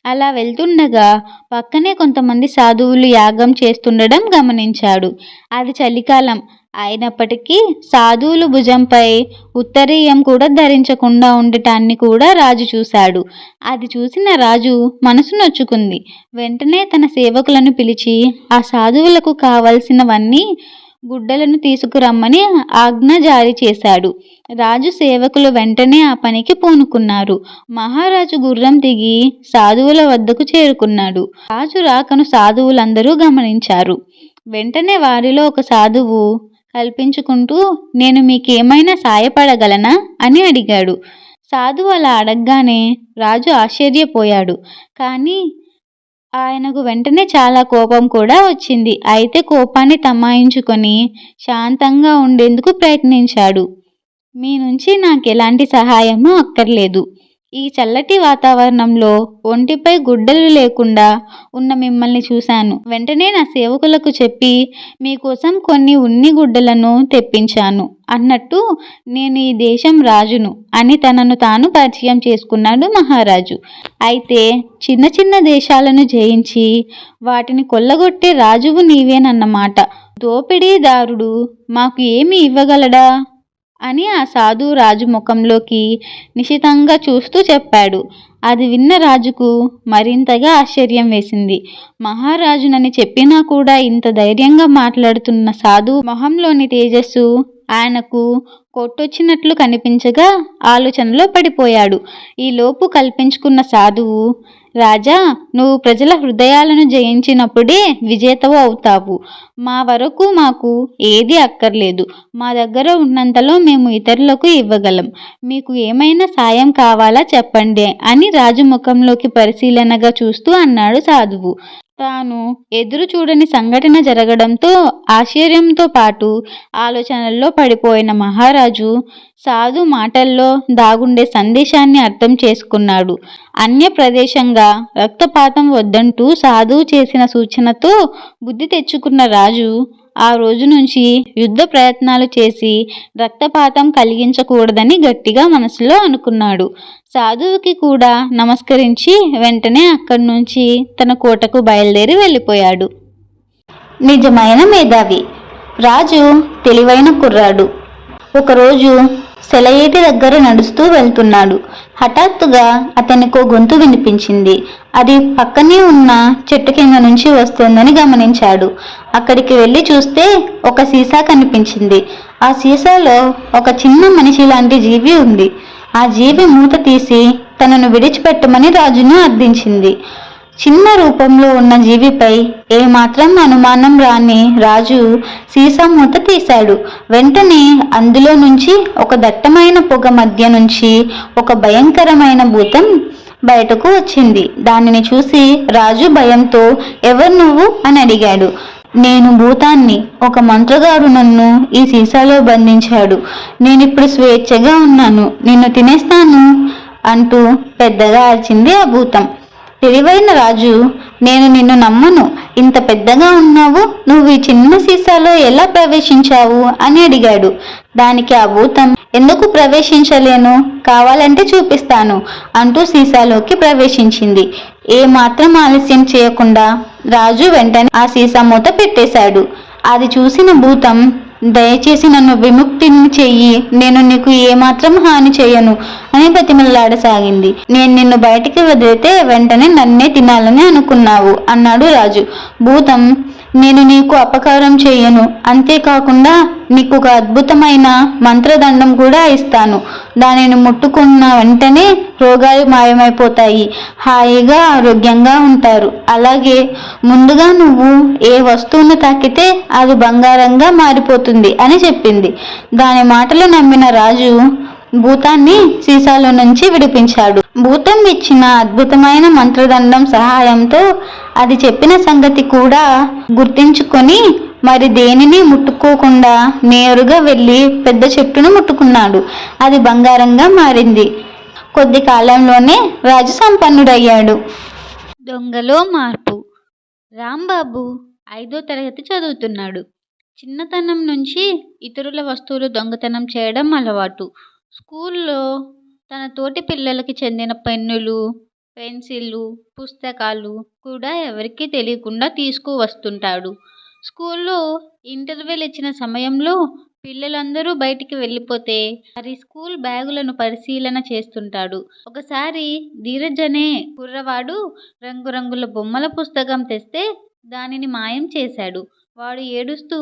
అలా వెళ్తుండగా పక్కనే కొంతమంది సాధువులు యాగం చేస్తుండడం గమనించాడు. అది చలికాలం అయినప్పటికీ సాధువులు భుజంపై ఉత్తరీయం కూడా ధరించకుండా ఉండటాన్ని కూడా రాజు చూశాడు. అది చూసిన రాజు మనసు నొచ్చుకుంది. వెంటనే తన సేవకులను పిలిచి ఆ సాధువులకు కావలసినవన్నీ గుడ్డలను తీసుకురమ్మని ఆజ్ఞ జారీ చేశాడు. రాజు సేవకులు వెంటనే ఆ పనికి పూనుకున్నారు. మహారాజు గుర్రం దిగి సాధువుల వద్దకు చేరుకున్నాడు. రాజు రాకను సాధువులందరూ గమనించారు. వెంటనే వారిలో ఒక సాధువు కల్పించుకుంటూ, నేను మీకేమైనా సాయపడగలనా అని అడిగాడు. సాధువు అలా అడగగానే రాజు ఆశ్చర్యపోయాడు. కానీ ఆయనకు వెంటనే చాలా కోపం కూడా వచ్చింది. అయితే కోపాన్ని తమాయించుకొని శాంతంగా ఉండేందుకు ప్రయత్నించాడు. మీ నుంచి నాకు ఎలాంటి సహాయమూ అక్కర్లేదు. ఈ చల్లటి వాతావరణంలో ఒంటిపై గుడ్డలు లేకుండా ఉన్న మిమ్మల్ని చూశాను. వెంటనే నా సేవకులకు చెప్పి మీకోసం కొన్ని ఉన్ని గుడ్డలను తెప్పించాను అన్నట్టు నేను ఈ దేశం రాజును అని తనను తాను పరిచయం చేసుకున్నాడు మహారాజు. అయితే చిన్న చిన్న దేశాలను జయించి వాటిని కొల్లగొట్టే రాజువు నీవేనన్నమాట. దోపిడీదారుడు మాకు ఏమి ఇవ్వగలడా అని ఆ సాధువు రాజు ముఖంలోకి నిశితంగా చూస్తూ చెప్పాడు. అది విన్న రాజుకు మరింతగా ఆశ్చర్యం వేసింది. మహారాజునని చెప్పినా కూడా ఇంత ధైర్యంగా మాట్లాడుతున్న సాధువు మొహంలోని తేజస్సు ఆయనకు కొట్టొచ్చినట్లు కనిపించగా ఆలోచనలో పడిపోయాడు. ఈలోపు కల్పించుకున్న సాధువు, రాజా, నువ్వు ప్రజల హృదయాలను జయించినప్పుడే విజేతవు అవుతావు. మా వరకు మాకు ఏదీ అక్కర్లేదు. మా దగ్గర ఉన్నంతలో మేము ఇతరులకు ఇవ్వగలం. మీకు ఏమైనా సాయం కావాలా చెప్పండి అని రాజు ముఖంలోకి పరిశీలనగా చూస్తూ అన్నాడు సాధువు. తాను ఎదురు చూడని సంఘటన జరగడంతో ఆశ్చర్యంతో పాటు ఆలోచనల్లో పడిపోయిన మహారాజు సాధు మాటల్లో దాగుండే సందేశాన్ని అర్థం చేసుకున్నాడు. అన్య ప్రదేశంగా రక్తపాతం వద్దంటూ సాధువు చేసిన సూచనతో బుద్ధి తెచ్చుకున్న రాజు ఆ రోజు నుంచి యుద్ధ ప్రయత్నాలు చేసి రక్తపాతం కలిగించకూడదని గట్టిగా మనసులో అనుకున్నాడు. సాధువుకి కూడా నమస్కరించి వెంటనే అక్కడి నుంచి తన కోటకు బయలుదేరి వెళ్ళిపోయాడు. నిజమైన మేధావి. రాజు తెలివైన కుర్రాడు. ఒకరోజు సెలయేటి దగ్గర నడుస్తూ వెళ్తున్నాడు. హఠాత్తుగా అతనికో గొంతు వినిపించింది. అది పక్కనే ఉన్న చెట్టు కింద నుంచి వస్తుందని గమనించాడు. అక్కడికి వెళ్ళి చూస్తే ఒక సీసా కనిపించింది. ఆ సీసాలో ఒక చిన్న మనిషి లాంటి జీవి ఉంది. ఆ జీవి మూత తీసి తనను విడిచిపెట్టమని రాజును అర్థించింది. చిన్న రూపంలో ఉన్న జీవిపై ఏమాత్రం అనుమానం రాని రాజు సీసా మూత తీశాడు. వెంటనే అందులో నుంచి ఒక దట్టమైన పొగ మధ్య నుంచి ఒక భయంకరమైన భూతం బయటకు వచ్చింది. దానిని చూసి రాజు భయంతో, ఎవరు నువ్వు అని అడిగాడు. నేను భూతాన్ని. ఒక మంత్రగాడు నన్ను ఈ సీసాలో బంధించాడు. నేనిప్పుడు స్వేచ్ఛగా ఉన్నాను. నిన్ను తినేస్తాను అంటూ పెద్దగా అరిచింది ఆ భూతం. తెలివైన రాజు, నేను నిన్ను నమ్మను. ఇంత పెద్దగా ఉన్నావు, నువ్వు ఈ చిన్న సీసాలో ఎలా ప్రవేశించావు అని అడిగాడు. దానికి ఆ భూతం, ఎందుకు ప్రవేశించలేను, కావాలంటే చూపిస్తాను అంటూ సీసాలోకి ప్రవేశించింది. ఏమాత్రం ఆలస్యం చేయకుండా రాజు వెంటనే ఆ సీసా మూత పెట్టేశాడు. అది చూసిన భూతం, దయచేసి నన్ను విముక్తిని చెయ్యి, నేను నీకు ఏమాత్రం హాని చేయను అని బతిమలాడసాగింది. నేను నిన్ను బయటికి వదిలితే వెంటనే నన్నే తినాలని అనుకున్నావు అన్నాడు రాజు. భూతం, నేను నీకు అపకారం చేయను, అంతేకాకుండా నీకు ఒక అద్భుతమైన మంత్రదండం కూడా ఇస్తాను. దానిని ముట్టుకున్న వెంటనే రోగాలు మాయమైపోతాయి, హాయిగా ఆరోగ్యంగా ఉంటారు. అలాగే ముందుగా నువ్వు ఏ వస్తువును తాకితే అది బంగారంగా మారిపోతుంది అని చెప్పింది. దాని మాటలు నమ్మిన రాజు భూతాన్ని సీసాలో నుంచి విడిపించాడు. భూతం ఇచ్చిన అద్భుతమైన మంత్రదండం సహాయంతో అది చెప్పిన సంగతి కూడా గుర్తించుకొని మరి దేనిని ముట్టుకోకుండా నేరుగా వెళ్ళి పెద్ద చెట్టును ముట్టుకున్నాడు. అది బంగారంగా మారింది. కొద్ది కాలంలోనే రాజు సంపన్నుడయ్యాడు. దొంగలో మార్పు. రాంబాబు 5వ తరగతి చదువుతున్నాడు. చిన్నతనం నుంచి ఇతరుల వస్తువులు దొంగతనం చేయడం అలవాటు. స్కూల్లో తన తోటి పిల్లలకి చెందిన పెన్నులు, పెన్సిళ్ళు, పుస్తకాలు కూడా ఎవరికీ తెలియకుండా తీసుకువస్తుంటాడు. స్కూల్లో ఇంటర్వెల్ ఇచ్చిన సమయంలో పిల్లలందరూ బయటికి వెళ్ళిపోతే వారి స్కూల్ బ్యాగులను పరిశీలన చేస్తుంటాడు. ఒకసారి ధీరజ్ అనే కుర్రవాడు రంగురంగుల బొమ్మల పుస్తకం తెస్తే దానిని మాయం చేశాడు. వాడు ఏడుస్తూ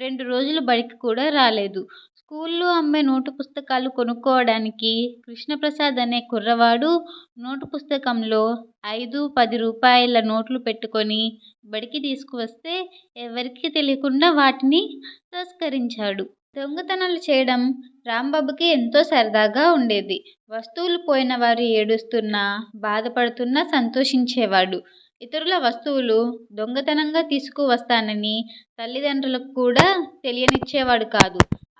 2 రోజులు బడికి కూడా రాలేదు. స్కూల్లో అమ్మే నోటు పుస్తకాలు కొనుక్కోవడానికి కృష్ణప్రసాద్ అనే కుర్రవాడు నోటు పుస్తకంలో 5, 10 రూపాయల నోట్లు పెట్టుకొని బడికి తీసుకువస్తే ఎవరికీ తెలియకుండా వాటిని తస్కరించాడు. దొంగతనాలు చేయడం రాంబాబుకి ఎంతో సరదాగా ఉండేది. వస్తువులు పోయిన వారు ఏడుస్తున్నా, బాధపడుతున్నా సంతోషించేవాడు. ఇతరుల వస్తువులు దొంగతనంగా తీసుకువస్తానని తల్లిదండ్రులకు కూడా తెలియనిచ్చేవాడు కాదు.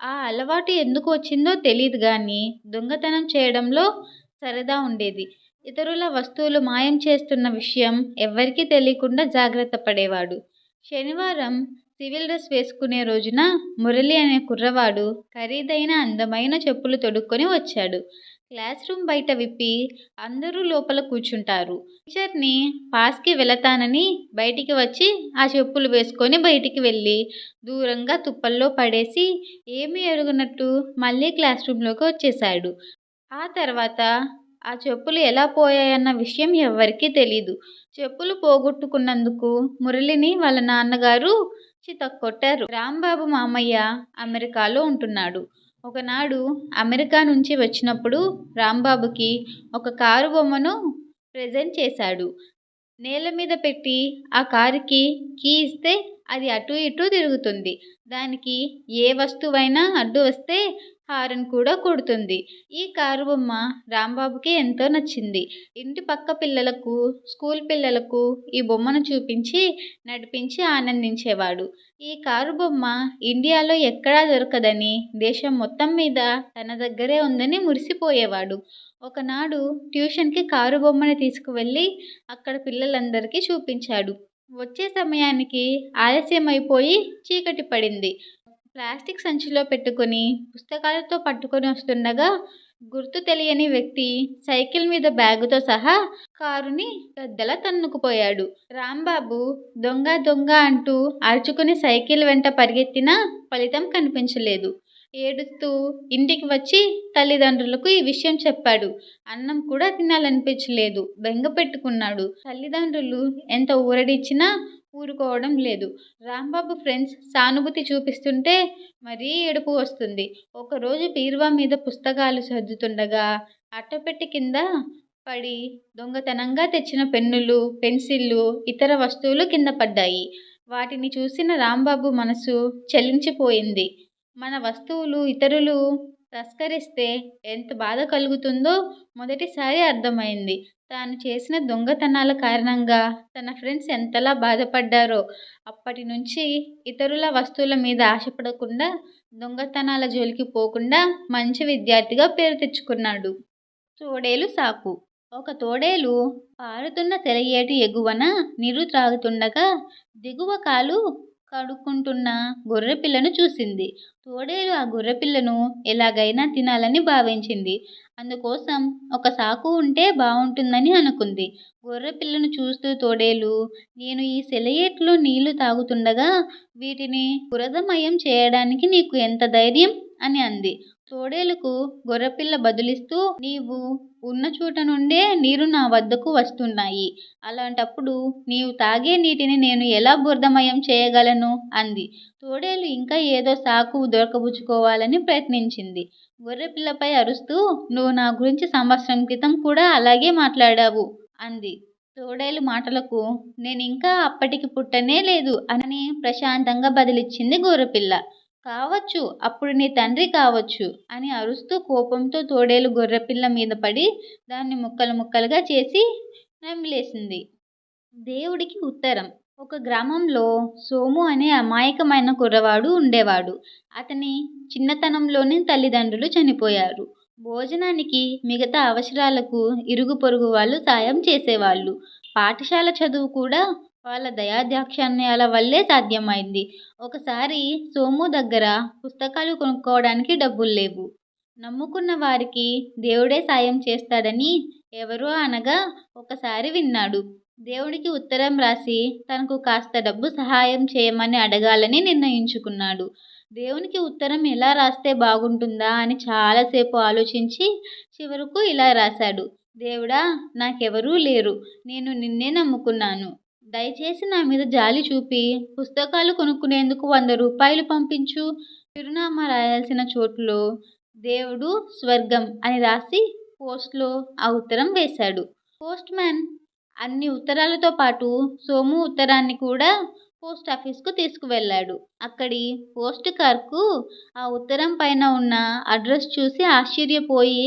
ఆ అలవాటు ఎందుకు వచ్చిందో తెలియదు గాని దొంగతనం చేయడంలో సరదా ఉండేది. ఇతరుల వస్తువులు మాయం చేస్తున్న విషయం ఎవ్వరికీ తెలియకుండా జాగ్రత్త పడేవాడు. శనివారం సివిల్ డ్రెస్ వేసుకునే రోజున మురళి అనే కుర్రవాడు ఖరీదైన అందమైన చెప్పులు తొడుక్కొని వచ్చాడు. క్లాస్ రూమ్ బయట విప్పి అందరూ లోపల కూర్చుంటారు. టీచర్ని పాస్కి వెళతానని బయటికి వచ్చి ఆ చెప్పులు వేసుకొని బయటికి వెళ్ళి దూరంగా తుప్పల్లో పడేసి ఏమీ ఎరుగనట్టు మళ్ళీ క్లాస్ రూమ్లోకి వచ్చేశాడు. ఆ తర్వాత ఆ చెప్పులు ఎలా పోయాయన్న విషయం ఎవ్వరికీ తెలీదు. చెప్పులు పోగొట్టుకున్నందుకు మురళిని వాళ్ళ నాన్నగారు చితక్కొట్టారు. రాంబాబు మామయ్య అమెరికాలో ఉంటున్నాడు. ఒకనాడు అమెరికా నుంచి వచ్చినప్పుడు రాంబాబుకి ఒక కారు బొమ్మను ప్రెజెంట్ చేశాడు. నేల మీద పెట్టి ఆ కారుకి కీ ఇస్తే అది అటూ ఇటూ తిరుగుతుంది. దానికి ఏ వస్తువైనా అడ్డు వస్తే హారన్ కూడా కొడుతుంది. ఈ కారు బొమ్మ రాంబాబుకి ఎంతో నచ్చింది. ఇంటి పక్క పిల్లలకు, స్కూల్ పిల్లలకు ఈ బొమ్మను చూపించి నడిపించి ఆనందించేవాడు. ఈ కారు బొమ్మ ఇండియాలో ఎక్కడా దొరకదని, దేశం మొత్తం మీద తన దగ్గరే ఉందని మురిసిపోయేవాడు. ఒకనాడు ట్యూషన్కి కారు బొమ్మని తీసుకువెళ్ళి అక్కడ పిల్లలందరికీ చూపించాడు. వచ్చే సమయానికి ఆలస్యమైపోయి చీకటి పడింది. ప్లాస్టిక్ సంచిలో పెట్టుకొని పుస్తకాలతో పట్టుకొని వస్తుండగా గుర్తు తెలియని వ్యక్తి సైకిల్ మీద బ్యాగుతో సహా కారుని గద్దలా తన్నుకుపోయాడు. రాంబాబు దొంగ దొంగ అంటూ అరుచుకుని సైకిల్ వెంట పరిగెత్తినా ఫలితం కనిపించలేదు. ఏడుస్తూ ఇంటికి వచ్చి తల్లిదండ్రులకు ఈ విషయం చెప్పాడు. అన్నం కూడా తినాలనిపించలేదు. బెంగ పెట్టుకున్నాడు. తల్లిదండ్రులు ఎంత ఊరడిచ్చినా ఊరుకోవడం లేదు. రాంబాబు ఫ్రెండ్స్ సానుభూతి చూపిస్తుంటే మరీ ఏడుపు వస్తుంది. ఒకరోజు బీరువా మీద పుస్తకాలు సర్దుతుండగా అట్టపెట్టె కింద పడి దొంగతనంగా తెచ్చిన పెన్నులు, పెన్సిళ్ళు, ఇతర వస్తువులు కింద పడ్డాయి. వాటిని చూసిన రాంబాబు మనసు చలించిపోయింది. మన వస్తువులు ఇతరులు తస్కరిస్తే ఎంత బాధ కలుగుతుందో మొదటిసారి అర్థమైంది. తాను చేసిన దొంగతనాల కారణంగా తన ఫ్రెండ్స్ ఎంతలా బాధపడ్డారో. అప్పటి నుంచి ఇతరుల వస్తువుల మీద ఆశపడకుండా, దొంగతనాల జోలికి పోకుండా మంచి విద్యార్థిగా పేరు తెచ్చుకున్నాడు. తోడేలు సాకు. ఒక తోడేలు పారుతున్న సెలయేటి ఎగువన నీరు త్రాగుతుండగా దిగువ కాలు కడుక్కుంటున్న గొర్రెపిల్లను చూసింది. తోడేలు ఆ గొర్రెపిల్లను ఎలాగైనా తినాలని భావించింది. అందుకోసం ఒక సాకు ఉంటే బావుంటుందని అనుకుంది. గొర్రెపిల్లను చూస్తూ తోడేలు, నేను ఈ సెలయేట్లో నీళ్లు తాగుతుండగా వీటిని బురదమయం చేయడానికి నీకు ఎంత ధైర్యం అని అంది. తోడేలుకు గొర్రెపిల్ల బదులిస్తూ, నీవు ఉన్న చోట నుండే నీరు నా వద్దకు వస్తున్నాయి. అలాంటప్పుడు నీవు తాగే నీటిని నేను ఎలా బురదమయం చేయగలను అంది. తోడేలు ఇంకా ఏదో సాకు దొరకబుచ్చుకోవాలని ప్రయత్నించింది. గొర్రెపిల్లపై అరుస్తూ, నువ్వు నా గురించి సంవత్సరం క్రితం కూడా అలాగే మాట్లాడావు అంది. తోడేలు మాటలకు నేనింకా అప్పటికి పుట్టనే లేదు అని ప్రశాంతంగా బదిలిచ్చింది గొర్రెపిల్ల. కావచ్చు, అప్పుడు నీ తండ్రి కావచ్చు అని అరుస్తూ కోపంతో తోడేలు గొర్రెపిల్ల మీద పడి దాన్ని ముక్కలు ముక్కలుగా చేసి నమిలేసింది. దేవుడికి ఉత్తరం. ఒక గ్రామంలో సోము అనే అమాయకమైన కుర్రవాడు ఉండేవాడు. అతని చిన్నతనంలోనే తల్లిదండ్రులు చనిపోయారు. భోజనానికి, మిగతా అవసరాలకు ఇరుగు పొరుగు వాళ్ళు సాయం చేసేవాళ్ళు. పాఠశాల చదువు కూడా వాళ్ళ దయాదాక్షిణ్యాల వల్లే సాధ్యమైంది. ఒకసారి సోము దగ్గర పుస్తకాలు కొనుక్కోవడానికి డబ్బులు లేవు. నమ్ముకున్న వారికి దేవుడే సాయం చేస్తాడని ఎవరో అనగా ఒకసారి విన్నాడు. దేవుడికి ఉత్తరం రాసి తనకు కాస్త డబ్బు సహాయం చేయమని అడగాలని నిర్ణయించుకున్నాడు. దేవునికి ఉత్తరం ఎలా రాస్తే బాగుంటుందా అని చాలాసేపు ఆలోచించి చివరకు ఇలా రాశాడు: దేవుడా, నాకెవరూ లేరు. నేను నిన్నే నమ్ముకున్నాను. దయచేసి నా మీద జాలి చూపి పుస్తకాలు కొనుక్కునేందుకు 100 రూపాయలు పంపించు. చిరునామా రాయాల్సిన చోటులో దేవుడు స్వర్గం అని రాసి పోస్ట్లో ఆ ఉత్తరం వేశాడు. పోస్ట్ మ్యాన్ అన్ని ఉత్తరాలతో పాటు సోము ఉత్తరాన్ని కూడా పోస్ట్ ఆఫీస్కు తీసుకువెళ్ళాడు. అక్కడి పోస్ట్ కార్కు ఆ ఉత్తరం పైన ఉన్న అడ్రస్ చూసి ఆశ్చర్యపోయి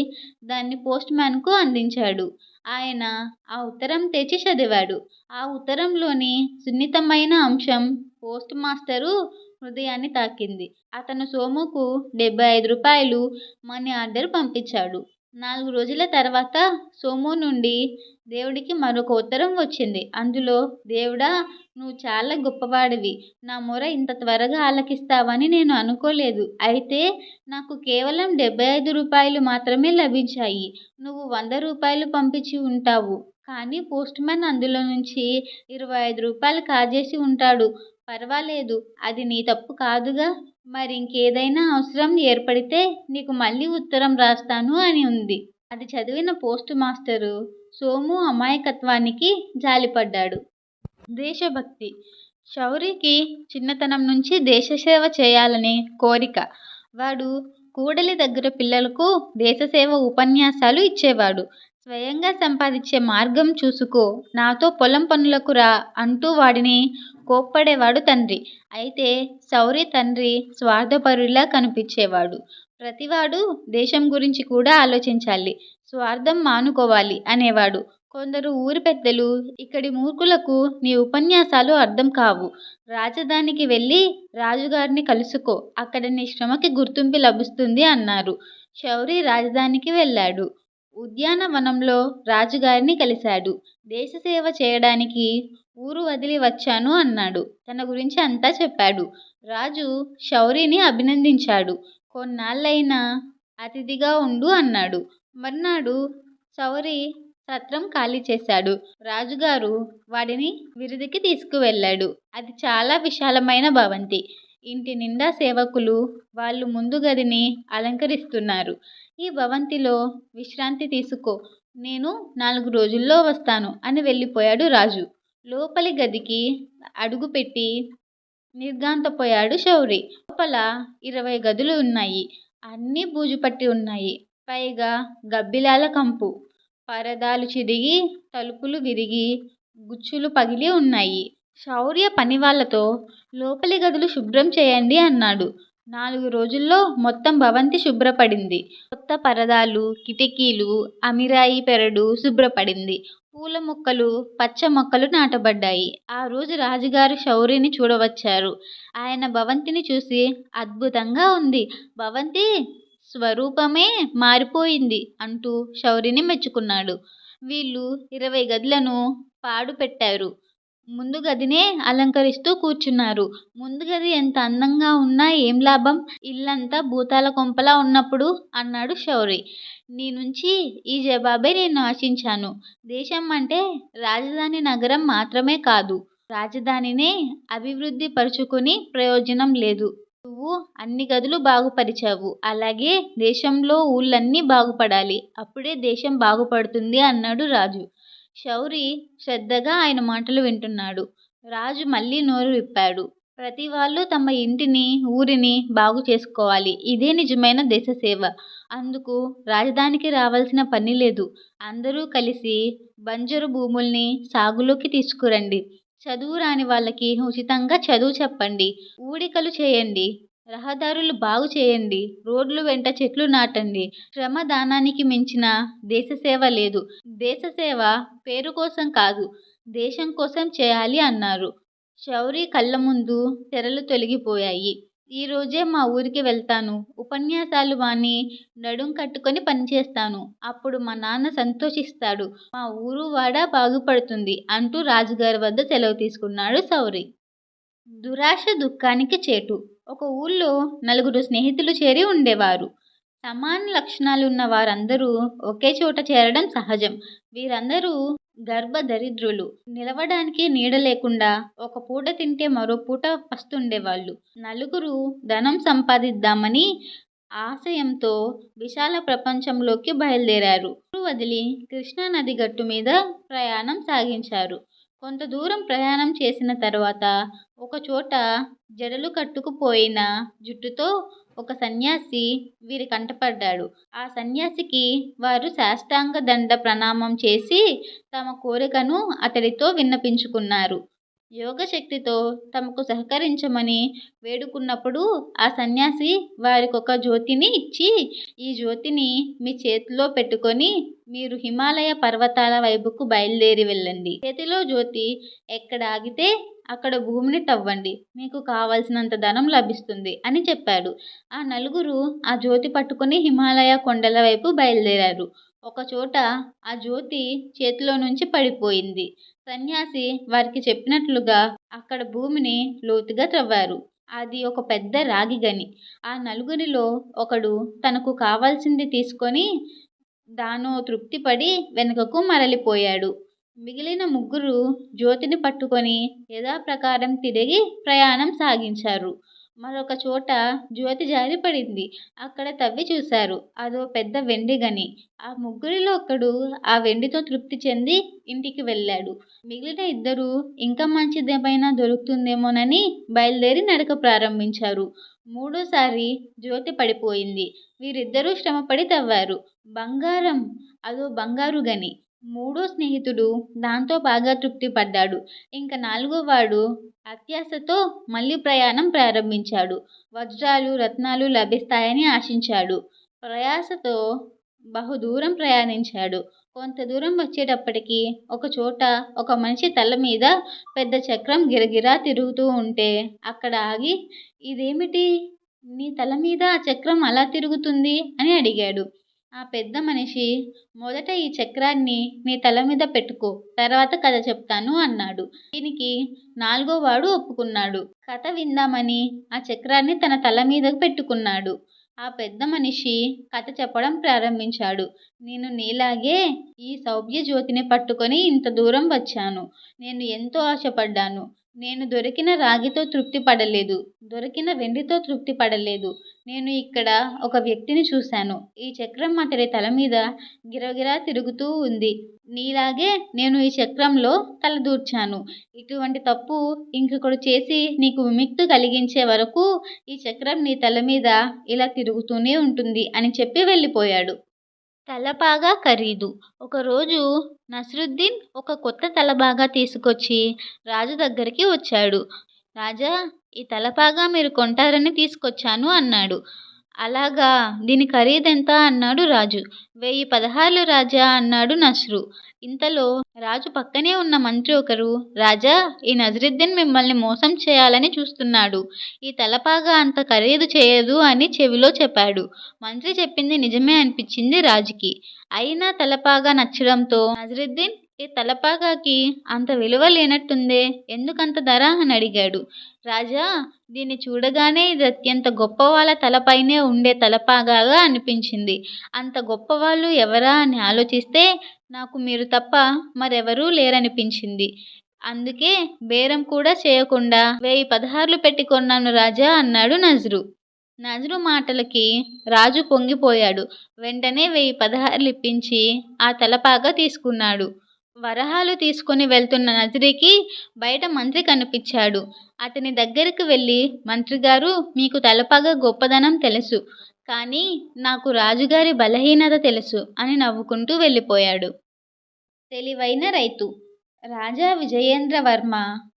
దాన్ని పోస్ట్ మ్యాన్కు అందించాడు. ఆయన ఆ ఉత్తరం తెచ్చి చదివాడు. ఆ ఉత్తరంలోని సున్నితమైన అంశం పోస్ట్ మాస్టరు హృదయాన్ని తాకింది. అతను సోముకు 75 రూపాయలు మనీ ఆర్డర్ పంపించాడు. 4 రోజుల తర్వాత సోము నుండి దేవుడికి మరొక ఉత్తరం వచ్చింది. అందులో: దేవుడా, నువ్వు చాలా గొప్పవాడివి. నా మొర ఇంత త్వరగా ఆలకిస్తావని నేను అనుకోలేదు. అయితే నాకు కేవలం 75 రూపాయలు మాత్రమే లభించాయి. నువ్వు 100 రూపాయలు పంపించి ఉంటావు. కానీ పోస్ట్ మ్యాన్ అందులో నుంచి 25 రూపాయలు కాజేసి ఉంటాడు. పర్వాలేదు, అది నీ తప్పు కాదుగా. మరింకేదైనా అవసరం ఏర్పడితే నీకు మళ్ళీ ఉత్తరం రాస్తాను అని ఉంది. అది చదివిన పోస్ట్ మాస్టరు సోము అమాయకత్వానికి జాలిపడ్డాడు. దేశభక్తి. శౌరికి చిన్నతనం నుంచి దేశసేవ చేయాలనే కోరిక. వాడు కూడలి దగ్గర పిల్లలకు దేశసేవ ఉపన్యాసాలు ఇచ్చేవాడు. స్వయంగా సంపాదించే మార్గం చూసుకో, నాతో పొలం పనులకు రా అంటూ వాడిని కోప్పడేవాడు తండ్రి. అయితే శౌరి తండ్రి స్వార్థపరుడిలా కనిపించేవాడు. ప్రతివాడు దేశం గురించి కూడా ఆలోచించాలి, స్వార్థం మానుకోవాలి అనేవాడు. కొందరు ఊరి పెద్దలు, ఇక్కడి మూర్ఖులకు నీ ఉపన్యాసాలు అర్థం కావు. రాజధానికి వెళ్ళి రాజుగారిని కలుసుకో, అక్కడ నీ శ్రమకి గుర్తింపు లభిస్తుంది అన్నారు. శౌరి రాజధానికి వెళ్ళాడు. ఉద్యానవనంలో రాజుగారిని కలిశాడు. దేశసేవ చేయడానికి ఊరు వదిలి వచ్చాను అన్నాడు. తన గురించి అంతా చెప్పాడు. రాజు శౌరిని అభినందించాడు. కొన్నాళ్ళైనా అతిథిగా ఉండు అన్నాడు. మర్నాడు శౌరి సత్రం ఖాళీ చేశాడు. రాజుగారు వాడిని విరుదికి తీసుకువెళ్ళాడు. అది చాలా విశాలమైన భవంతి. ఇంటి నిండా సేవకులు వాళ్ళు ముందు గదిని అలంకరిస్తున్నారు. ఈ భవంతిలో విశ్రాంతి తీసుకో, నేను 4 రోజుల్లో వస్తాను అని వెళ్ళిపోయాడు రాజు. లోపలి గదికి అడుగుపెట్టి నిర్ఘాంతపోయాడు శౌరి. లోపల 20 గదులు ఉన్నాయి. అన్నీ బూజు పట్టి ఉన్నాయి. పైగా గబ్బిలాల కంపు. పరదాలు చిరిగి, తలుపులు విరిగి, గుచ్చులు పగిలి ఉన్నాయి. శౌర్య పనివాళ్లతో లోపలి గదులు శుభ్రం చేయండి అన్నాడు. 4 రోజుల్లో మొత్తం భవంతి శుభ్రపడింది. కొత్త పరదాలు, కిటికీలు, అమిరాయి పెరడు శుభ్రపడింది. పూల మొక్కలు, పచ్చ మొక్కలు నాటబడ్డాయి. ఆ రోజు రాజుగారు శౌరిని చూడవచ్చారు. ఆయన భవంతిని చూసి అద్భుతంగా ఉంది, భవంతి స్వరూపమే మారిపోయింది అంటూ శౌరిని మెచ్చుకున్నాడు. వీళ్ళు 20 గదులను పాడు పెట్టారు. ముందు గదినే అలంకరిస్తూ కూర్చున్నారు. ముందు గది ఎంత అందంగా ఉన్నా ఏం లాభం, ఇల్లంతా భూతాల కొంపలా ఉన్నప్పుడు అన్నాడు శౌరి. నీ నుంచి ఈ జవాబే నేను ఆశించాను. దేశం అంటే రాజధాని నగరం మాత్రమే కాదు, రాజధానినే అభివృద్ధి పరుచుకుని ప్రయోజనం లేదు. నువ్వు అన్ని గదులు బాగుపరిచావు, అలాగే దేశంలో ఊళ్ళన్నీ బాగుపడాలి, అప్పుడే దేశం బాగుపడుతుంది అన్నాడు రాజు. శౌరి శ్రద్ధగా ఆయన మాటలు వింటున్నాడు. రాజు మళ్ళీ నోరు విప్పాడు. ప్రతి వాళ్ళు తమ ఇంటిని, ఊరిని బాగు చేసుకోవాలి. ఇదే నిజమైన దేశసేవ. అందుకు రాజధానికి రావాల్సిన పని లేదు. అందరూ కలిసి బంజరు భూముల్ని సాగులోకి తీసుకురండి. చదువు రాని వాళ్ళకి ఉచితంగా చదువు చెప్పండి. ఊడికలు చేయండి. రహదారులు బాగు చేయండి, రోడ్లు వెంట చెట్లు నాటండి. శ్రమదానానికి మించిన దేశసేవ లేదు. దేశసేవ పేరు కోసం కాదు, దేశం కోసం చేయాలి అన్నారు. శౌరి కళ్ళ ముందు తెరలు తొలగిపోయాయి. ఈ రోజే మా ఊరికి వెళ్తాను. ఉపన్యాసాలు మాని నడుం కట్టుకొని పనిచేస్తాను. అప్పుడు మా నాన్న సంతోషిస్తాడు. మా ఊరు వాడ బాగుపడుతుంది అంటూ రాజుగారి వద్ద సెలవు తీసుకున్నాడు శౌరి. దురాశ దుఃఖానికి చేటు. ఒక ఊళ్ళో నలుగురు స్నేహితులు చేరి ఉండేవారు. సమాన లక్షణాలున్న వారందరూ ఒకే చోట చేరడం సహజం. వీరందరూ గర్భదరిద్రులు. నిలవడానికి నీడ లేకుండా ఒక పూట తింటే మరో పూట పస్తుండేవాళ్ళు. నలుగురు ధనం సంపాదిద్దామని ఆశయంతో విశాల ప్రపంచంలోకి బయలుదేరారు. ఊరు వదిలి కృష్ణా నది గట్టు మీద ప్రయాణం సాగించారు. కొంత దూరం ప్రయాణం చేసిన తర్వాత ఒకచోట జడలు కట్టుకుపోయిన జుట్టుతో ఒక సన్యాసి వీరి కంటపడ్డాడు. ఆ సన్యాసికి వారు సాష్టాంగ దండ ప్రణామం చేసి తమ కోరికను అతడితో విన్నపించుకున్నారు. యోగశక్తితో తమకు సహకరించమని వేడుకున్నప్పుడు ఆ సన్యాసి వారికొక జ్యోతిని ఇచ్చి, ఈ జ్యోతిని మీ చేతిలో పెట్టుకొని మీరు హిమాలయ పర్వతాల వైపుకు బయలుదేరి వెళ్ళండి. చేతిలో జ్యోతి ఎక్కడ ఆగితే అక్కడ భూమిని తవ్వండి, మీకు కావలసినంత ధనం లభిస్తుంది అని చెప్పాడు. ఆ నలుగురు ఆ జ్యోతి పట్టుకుని హిమాలయ కొండల వైపు బయలుదేరారు. ఒకచోట ఆ జ్యోతి చేతిలో నుంచి పడిపోయింది. సన్యాసి వారికి చెప్పినట్లుగా అక్కడ భూమిని లోతుగా త్రవ్వారు. అది ఒక పెద్ద రాగి గని. ఆ నలుగురిలో ఒకడు తనకు కావాల్సింది తీసుకొని దానో తృప్తిపడి వెనుకకు మరలిపోయాడు. మిగిలిన ముగ్గురు జ్యోతిని పట్టుకొని యథాప్రకారం తిరిగి ప్రయాణం సాగించారు. మరొక చోట జ్యోతి జారిపడింది. అక్కడ తవ్వి చూశారు. అదో పెద్ద వెండి గని. ఆ ముగ్గురిలో ఒకడు ఆ వెండితో తృప్తి చెంది ఇంటికి వెళ్ళాడు. మిగిలిన ఇద్దరు ఇంకా మంచిదేమైనా దొరుకుతుందేమోనని బయలుదేరి నడక ప్రారంభించారు. మూడోసారి జ్యోతి పడిపోయింది. వీరిద్దరూ శ్రమపడి తవ్వారు. బంగారం! అదో బంగారు గని. మూడో స్నేహితుడు దాంతో బాగా తృప్తి పడ్డాడు. ఇంక నాలుగోవాడు అత్యాశతో మళ్ళీ ప్రయాణం ప్రారంభించాడు. వజ్రాలు రత్నాలు లభిస్తాయని ఆశించాడు. ప్రయాసతో బహుదూరం ప్రయాణించాడు. కొంత దూరం వచ్చేటప్పటికి ఒకచోట ఒక మనిషి తల మీద పెద్ద చక్రం గిరగిరా తిరుగుతూ ఉంటే అక్కడ ఆగి, ఇదేమిటి, నీ తల మీద ఆ చక్రం అలా తిరుగుతుంది అని అడిగాడు. ఆ పెద్ద మనిషి, మొదట ఈ చక్రాన్ని నీ తల మీద పెట్టుకో, తర్వాత కథ చెప్తాను అన్నాడు. దీనికి నాలుగోవాడు ఒప్పుకున్నాడు. కథ విందామని ఆ చక్రాన్ని తన తల మీద పెట్టుకున్నాడు. ఆ పెద్ద మనిషి కథ చెప్పడం ప్రారంభించాడు. నేను నీలాగే ఈ సౌభ్య జ్యోతిని పట్టుకొని ఇంత దూరం వచ్చాను. నేను ఎంతో ఆశపడ్డాను. నేను దొరికిన రాగితో తృప్తి పడలేదు, దొరికిన వెండితో తృప్తి పడలేదు. నేను ఇక్కడ ఒక వ్యక్తిని చూశాను. ఈ చక్రం అతడి తల మీద గిరగిరా తిరుగుతూ ఉంది. నీలాగే నేను ఈ చక్రంలో తలదూర్చాను. ఇటువంటి తప్పు ఇంకొకడు చేసి నీకు విముక్తి కలిగించే వరకు ఈ చక్రం నీ తల మీద ఇలా తిరుగుతూనే ఉంటుంది అని చెప్పి వెళ్ళిపోయాడు. తలపాగా ఖరీదు. ఒకరోజు నస్రుద్దీన్ ఒక కొత్త తలపాగా తీసుకొచ్చి రాజు దగ్గరికి వచ్చాడు. రాజా, ఈ తలపాగా మీరు కొంటారని తీసుకొచ్చాను అన్నాడు. అలాగా, దీని ఖరీదెంత అన్నాడు రాజు. 1000 పదహార్లు రాజా అన్నాడు నస్రు. ఇంతలో రాజు పక్కనే ఉన్న మంత్రి ఒకరు, రాజా, ఈ నజరుద్దీన్ మిమ్మల్ని మోసం చేయాలని చూస్తున్నాడు. ఈ తలపాగా అంత ఖరీదు చేయదు అని చెవిలో చెప్పాడు. మంత్రి చెప్పింది నిజమే అనిపించింది రాజుకి. అయినా తలపాగా నచ్చడంతో నజరుద్దీన్, ఈ తలపాగాకి అంత విలువ లేనట్టుందే, ఎందుకంత ధర అని అడిగాడు. రాజా, దీన్ని చూడగానే ఇది అత్యంత గొప్పవాళ్ళ తలపైనే ఉండే తలపాగాగా అనిపించింది. అంత గొప్పవాళ్ళు ఎవరా అని ఆలోచిస్తే నాకు మీరు తప్ప మరెవరూ లేరనిపించింది. అందుకే బేరం కూడా చేయకుండా 1000 పదహార్లు పెట్టి కొన్నాను రాజా అన్నాడు నజ్రు. నజ్రు మాటలకి రాజు పొంగిపోయాడు. వెంటనే 1000 పదహార్లు ఇప్పించి ఆ తలపాగా తీసుకున్నాడు. వరహాలు తీసుకుని వెళ్తున్న నజ్రికి బయట మంత్రి కనిపించాడు. అతని దగ్గరికి వెళ్ళి, మంత్రిగారు, మీకు తలపాగా గొప్పదనం తెలుసు, కానీ నాకు రాజుగారి బలహీనత తెలుసు అని నవ్వుకుంటూ వెళ్ళిపోయాడు. తెలివైన రైతు. రాజా విజయేంద్రవర్మ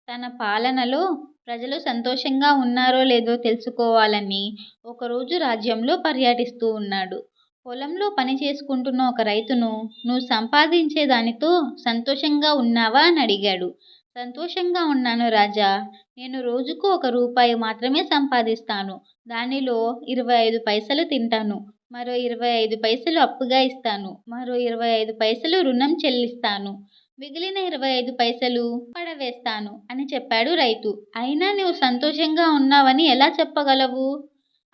తన పాలనలో ప్రజలు సంతోషంగా ఉన్నారో లేదో తెలుసుకోవాలని ఒకరోజు రాజ్యంలో పర్యటిస్తూ ఉన్నాడు. పొలంలో పని చేసుకుంటున్న ఒక రైతును, "నువ్వు సంపాదించే దానితో సంతోషంగా ఉన్నావా?" అని అడిగాడు. "సంతోషంగా ఉన్నాను రాజా. నేను రోజుకు ₹1 మాత్రమే సంపాదిస్తాను. దానిలో 25 పైసలు తింటాను, మరో 25 పైసలు అప్పుగా ఇస్తాను, మరో 25 పైసలు రుణం చెల్లిస్తాను, మిగిలిన 25 పైసలు పడవేస్తాను" అని చెప్పాడు రైతు. "అయినా నువ్వు సంతోషంగా ఉన్నావని ఎలా చెప్పగలవు?"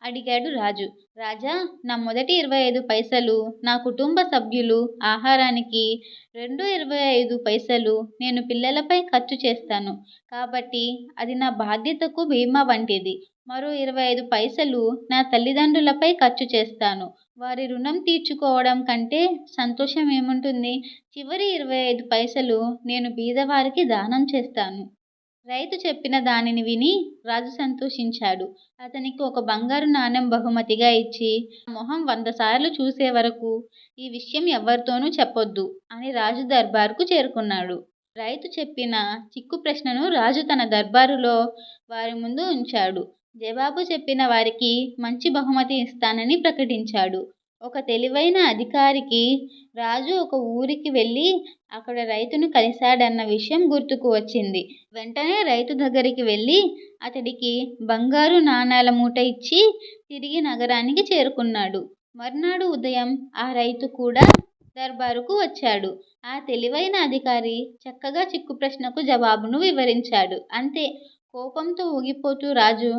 అడిగాడు రాజు. "రాజా, నా మొదటి 25 పైసలు నా కుటుంబ సభ్యులు ఆహారానికి, రెండో 25 పైసలు నేను పిల్లలపై ఖర్చు చేస్తాను. కాబట్టి అది నా బాధ్యతకు బీమా వంటిది. మరో 25 పైసలు నా తల్లిదండ్రులపై ఖర్చు చేస్తాను. వారి రుణం తీర్చుకోవడం కంటే సంతోషం ఏముంటుంది? చివరి 25 పైసలు నేను బీదవారికి దానం చేస్తాను." రైతు చెప్పిన దానిని విని రాజు సంతోషించాడు. అతనికి ఒక బంగారు నాణెం బహుమతిగా ఇచ్చి, "నా మొహం 100 సార్లు చూసే వరకు ఈ విషయం ఎవ్వరితోనూ చెప్పొద్దు" అని రాజు దర్బారుకు చేరుకున్నాడు. రైతు చెప్పిన చిక్కు ప్రశ్నను రాజు తన దర్బారులో వారి ముందు ఉంచాడు. జవాబు చెప్పిన వారికి మంచి బహుమతి ఇస్తానని ప్రకటించాడు. ఒక తెలివైన అధికారికి రాజు ఒక ఊరికి వెళ్ళి అక్కడ రైతును కలిశాడన్న విషయం గుర్తుకు వచ్చింది. వెంటనే రైతు దగ్గరికి వెళ్ళి అతడికి బంగారు నాణేల మూట ఇచ్చి తిరిగి నగరానికి చేరుకున్నాడు. మర్నాడు ఉదయం ఆ రైతు కూడా దర్బారుకు వచ్చాడు. ఆ తెలివైన అధికారి చక్కగా చిక్కు ప్రశ్నకు జవాబును వివరించాడు. అంతే. కోపంతో ఊగిపోతూ రాజు,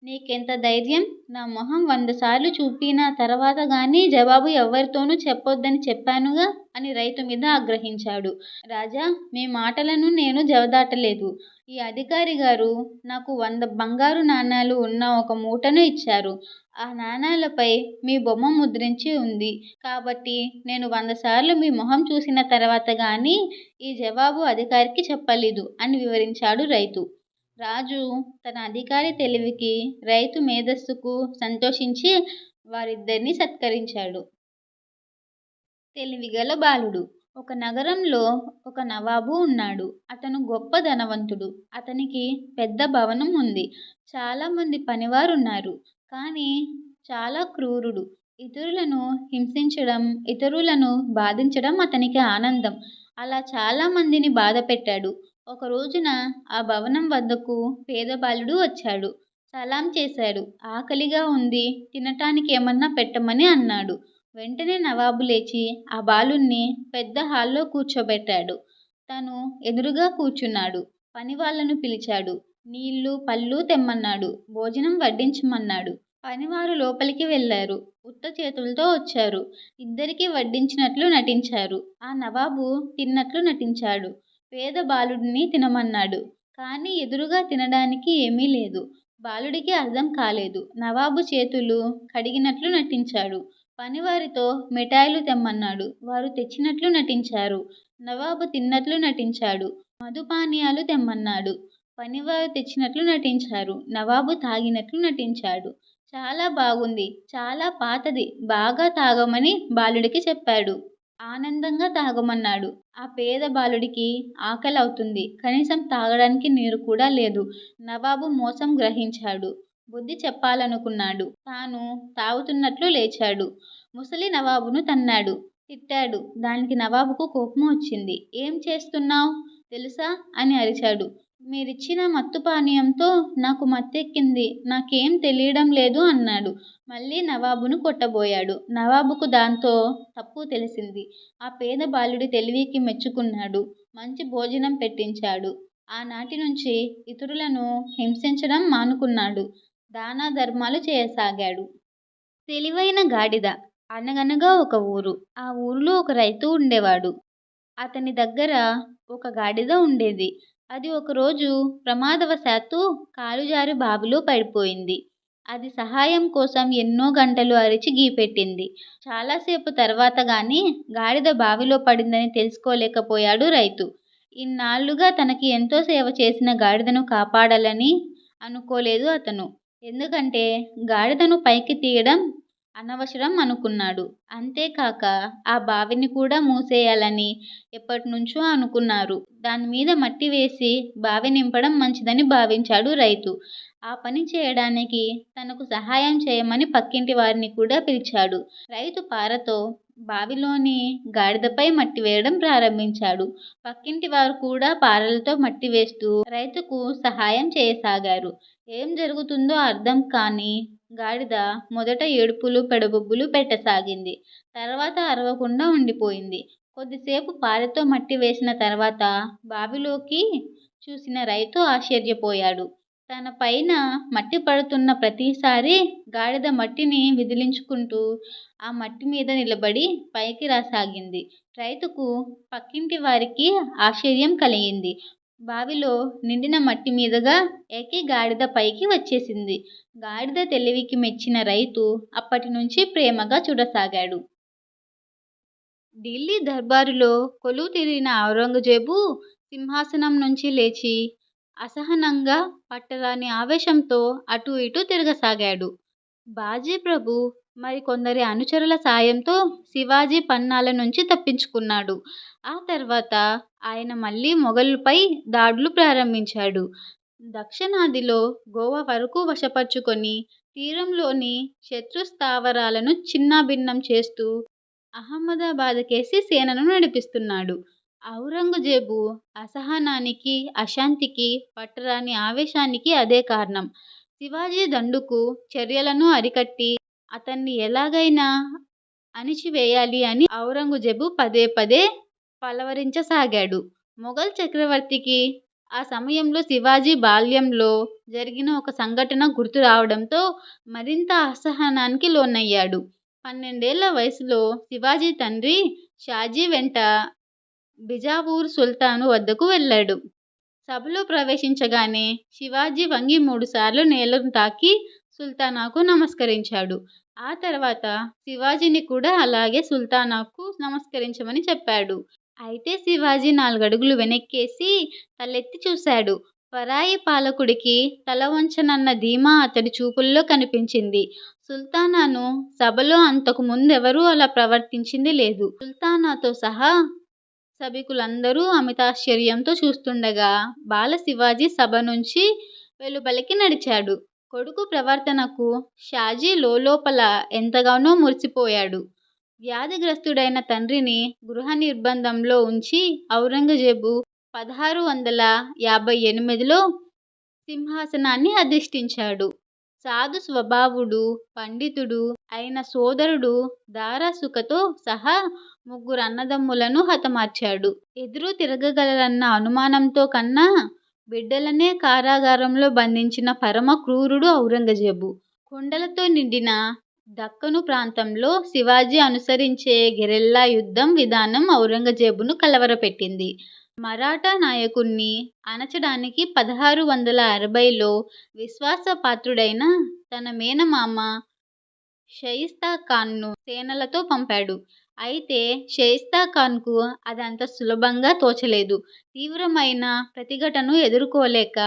"నీకెంత ధైర్యం? నా మొహం 100 సార్లు చూపిన తర్వాత గానీ జవాబు ఎవ్వరితోనూ చెప్పొద్దని చెప్పానుగా" అని రైతు మీద ఆగ్రహించాడు. "రాజా, మీ మాటలను నేను జవదాటలేదు. ఈ అధికారి గారు నాకు 100 బంగారు నాణేలు ఉన్న ఒక మూటను ఇచ్చారు. ఆ నాణేలపై మీ బొమ్మ ముద్రించి ఉంది. కాబట్టి నేను 100 సార్లు మీ మొహం చూసిన తర్వాత గానీ ఈ జవాబు అధికారికి చెప్పలేదు" అని వివరించాడు రైతు. రాజు తన అధికారి తెలివికి, రైతు మేధస్సుకు సంతోషించి వారిద్దరినీ సత్కరించాడు. తెలివిగల బాలుడు. ఒక నగరంలో ఒక నవాబు ఉన్నాడు. అతను గొప్ప ధనవంతుడు. అతనికి పెద్ద భవనం ఉంది. చాలామంది పనివారున్నారు. కానీ చాలా క్రూరుడు. ఇతరులను హింసించడం, ఇతరులను బాధించడం అతనికి ఆనందం. అలా చాలా మందిని బాధపెట్టాడు. ఒక రోజున ఆ భవనం వద్దకు పేద బాలుడు వచ్చాడు. సలాం చేశాడు. "ఆకలిగా ఉంది, తినటానికి ఏమన్నా పెట్టమని" అన్నాడు. వెంటనే నవాబు లేచి ఆ బాలుణ్ణి పెద్ద హాల్లో కూర్చోబెట్టాడు. తను ఎదురుగా కూర్చున్నాడు. పనివాళ్లను పిలిచాడు. నీళ్లు, పళ్ళు తెమ్మన్నాడు. భోజనం వడ్డించమన్నాడు. పనివారు లోపలికి వెళ్లారు. ఉత్త చేతులతో వచ్చారు. ఇద్దరికీ వడ్డించినట్లు నటించారు. ఆ నవాబు తిన్నట్లు నటించాడు. పేద బాలుడిని తినమన్నాడు. కానీ ఎదురుగా తినడానికి ఏమీ లేదు. బాలుడికి అర్థం కాలేదు. నవాబు చేతులు కడిగినట్లు నటించాడు. పనివారితో మిఠాయిలు తెమ్మన్నాడు. వారు తెచ్చినట్లు నటించారు. నవాబు తిన్నట్లు నటించాడు. మధుపానీయాలు తెమ్మన్నాడు. పనివారు తెచ్చినట్లు నటించారు. నవాబు తాగినట్లు నటించాడు. "చాలా బాగుంది, చాలా పాతది, బాగా తాగమని" బాలుడికి చెప్పాడు. ఆనందంగా తాగమన్నాడు. ఆ పేద బాలుడికి ఆకలి అవుతుంది. కనీసం తాగడానికి నీరు కూడా లేదు. నవాబు మోసం గ్రహించాడు. బుద్ధి చెప్పాలనుకున్నాడు. తాను తాగుతున్నట్లు లేచాడు. ముసలి నవాబును తన్నాడు, తిట్టాడు. దానికి నవాబుకు కోపం వచ్చింది. "ఏం చేస్తున్నావ్ తెలుసా" అని అరిచాడు. "మీరిచ్చిన మత్తు పానీయంతో నాకు మత్తెక్కింది. నాకేం తెలియడం లేదు" అన్నాడు. మళ్ళీ నవాబును కొట్టబోయాడు. నవాబుకు దాంతో తప్పు తెలిసింది. ఆ పేద బాలుడి తెలివికి మెచ్చుకున్నాడు. మంచి భోజనం పెట్టించాడు. ఆనాటి నుంచి ఇతరులను హింసించడం మానుకున్నాడు. దాన ధర్మాలు చేయసాగాడు. తెలివైన గాడిద. అనగనగా ఒక ఊరు. ఆ ఊరిలో ఒక రైతు ఉండేవాడు. అతని దగ్గర ఒక గాడిద ఉండేది. అది ఒకరోజు ప్రమాదవశాత్తు కాలుజారి బావిలో పడిపోయింది. అది సహాయం కోసం ఎన్నో గంటలు అరిచి గీపెట్టింది. చాలాసేపు తర్వాత గానీ గాడిద బావిలో పడిందని తెలుసుకోలేకపోయాడు రైతు. ఇన్నాళ్లుగా తనకి ఎంతో సేవ చేసిన గాడిదను కాపాడాలని అనుకోలేదు అతను. ఎందుకంటే గాడిదను పైకి తీయడం అనవసరం అనుకున్నాడు. అంతేకాక ఆ బావిని కూడా మూసేయాలని ఎప్పటినుంచో అనుకున్నారు. దాని మీద మట్టి వేసి బావి నింపడం మంచిదని భావించాడు రైతు. ఆ పని చేయడానికి తనకు సహాయం చేయమని పక్కింటి వారిని కూడా పిలిచాడు. రైతు పారతో బావిలోని గాడిదపై మట్టి వేయడం ప్రారంభించాడు. పక్కింటి వారు కూడా పారలతో మట్టి వేస్తూ రైతుకు సహాయం చేయసాగారు. ఏం జరుగుతుందో అర్థం కాని గాడిద మొదట ఏడుపులు పెడబొబ్బులు పెట్టసాగింది. తర్వాత అరవకుండా ఉండిపోయింది. కొద్దిసేపు పారతో మట్టి వేసిన తర్వాత బావిలోకి చూసిన రైతు ఆశ్చర్యపోయాడు. తన పైన మట్టి పడుతున్న ప్రతిసారి గాడిద మట్టిని విదిలించుకుంటూ ఆ మట్టి మీద నిలబడి పైకి రాసాగింది. రైతుకు పక్కింటి వారికి ఆశ్చర్యం కలిగింది. బావిలో నిండిన మట్టి మీదుగా ఎక్కి గాడిద పైకి వచ్చేసింది. గాడిద తెలివికి మెచ్చిన రైతు అప్పటి నుంచి ప్రేమగా చూడసాగాడు. ఢిల్లీ దర్బారులో కొలువు తీరిన ఔరంగజేబు సింహాసనం నుంచి లేచి అసహనంగా పట్టరాని ఆవేశంతో అటూ ఇటూ తిరగసాగాడు. బాజీ ప్రభు మరికొందరి అనుచరుల సాయంతో శివాజీ పన్నాల నుంచి తప్పించుకున్నాడు. ఆ తర్వాత ఆయన మళ్ళీ మొఘలుపై దాడులు ప్రారంభించాడు. దక్షిణాదిలో గోవా వరకు వశపర్చుకొని తీరంలోని శత్రు స్థావరాలను చిన్నాభిన్నం చేస్తూ అహ్మదాబాద్కేసి సేనను నడిపిస్తున్నాడు. ఔరంగజేబు అసహనానికి, అశాంతికి, పట్టరాని ఆవేశానికి అదే కారణం. శివాజీ దండుకు చర్యలను అరికట్టి అతన్ని ఎలాగైనా అణిచివేయాలి అని ఔరంగజేబు పదే పదే పలవరించసాగాడు. మొఘల్ చక్రవర్తికి ఆ సమయంలో శివాజీ బాల్యంలో జరిగిన ఒక సంఘటన గుర్తు రావడంతో మరింత అసహనానికి లోనయ్యాడు. 12 ఏళ్ల వయసులో శివాజీ తండ్రి షాజీ వెంట బిజాపూర్ సుల్తాను వద్దకు వెళ్ళాడు. సభలో ప్రవేశించగానే శివాజీ వంగి 3 సార్లు నేలను తాకి సుల్తానాకు నమస్కరించాడు. ఆ తర్వాత శివాజీని కూడా అలాగే సుల్తానాకు నమస్కరించమని చెప్పాడు. అయితే శివాజీ 4 అడుగులు వెనక్కేసి తలెత్తి చూశాడు. పరాయి పాలకుడికి తల వంచనన్న ధీమా అతడి చూపుల్లో కనిపించింది. సుల్తానాను సభలో అంతకు ముందెవరూ అలా ప్రవర్తించింది లేదు. సుల్తానాతో సహా సభికులందరూ అమితాశ్చర్యంతో చూస్తుండగా బాల శివాజీ సభ నుంచి వెలుపలికి నడిచాడు. కొడుకు ప్రవర్తనకు షాజీ లోలోపల ఎంతగానో మురిసిపోయాడు. వ్యాధిగ్రస్తుడైన తండ్రిని గృహ నిర్బంధంలో ఉంచి ఔరంగజేబు 1658లో సింహాసనాన్ని అధిష్ఠించాడు. సాధు స్వభావుడు, పండితుడు అయిన సోదరుడు దారాసుకతో సహా 3 అన్నదమ్ములను హతమార్చాడు. ఎదురు తిరగగలరన్న అనుమానంతో కన్నా బిడ్డలనే కారాగారంలో బంధించిన పరమ క్రూరుడు ఔరంగజేబు. కొండలతో నిండిన దక్కను ప్రాంతంలో శివాజీ అనుసరించే గెరిల్లా యుద్ధం విధానం ఔరంగజేబును కలవరపెట్టింది. మరాఠా నాయకుణ్ణి అణచడానికి 1660లో విశ్వాసపాత్రుడైన తన మేనమామ షయిస్తాఖాన్ను సేనలతో పంపాడు. అయితే షయిస్తాఖాన్కు అదంత సులభంగా తోచలేదు. తీవ్రమైన ప్రతిఘటనను ఎదుర్కోలేక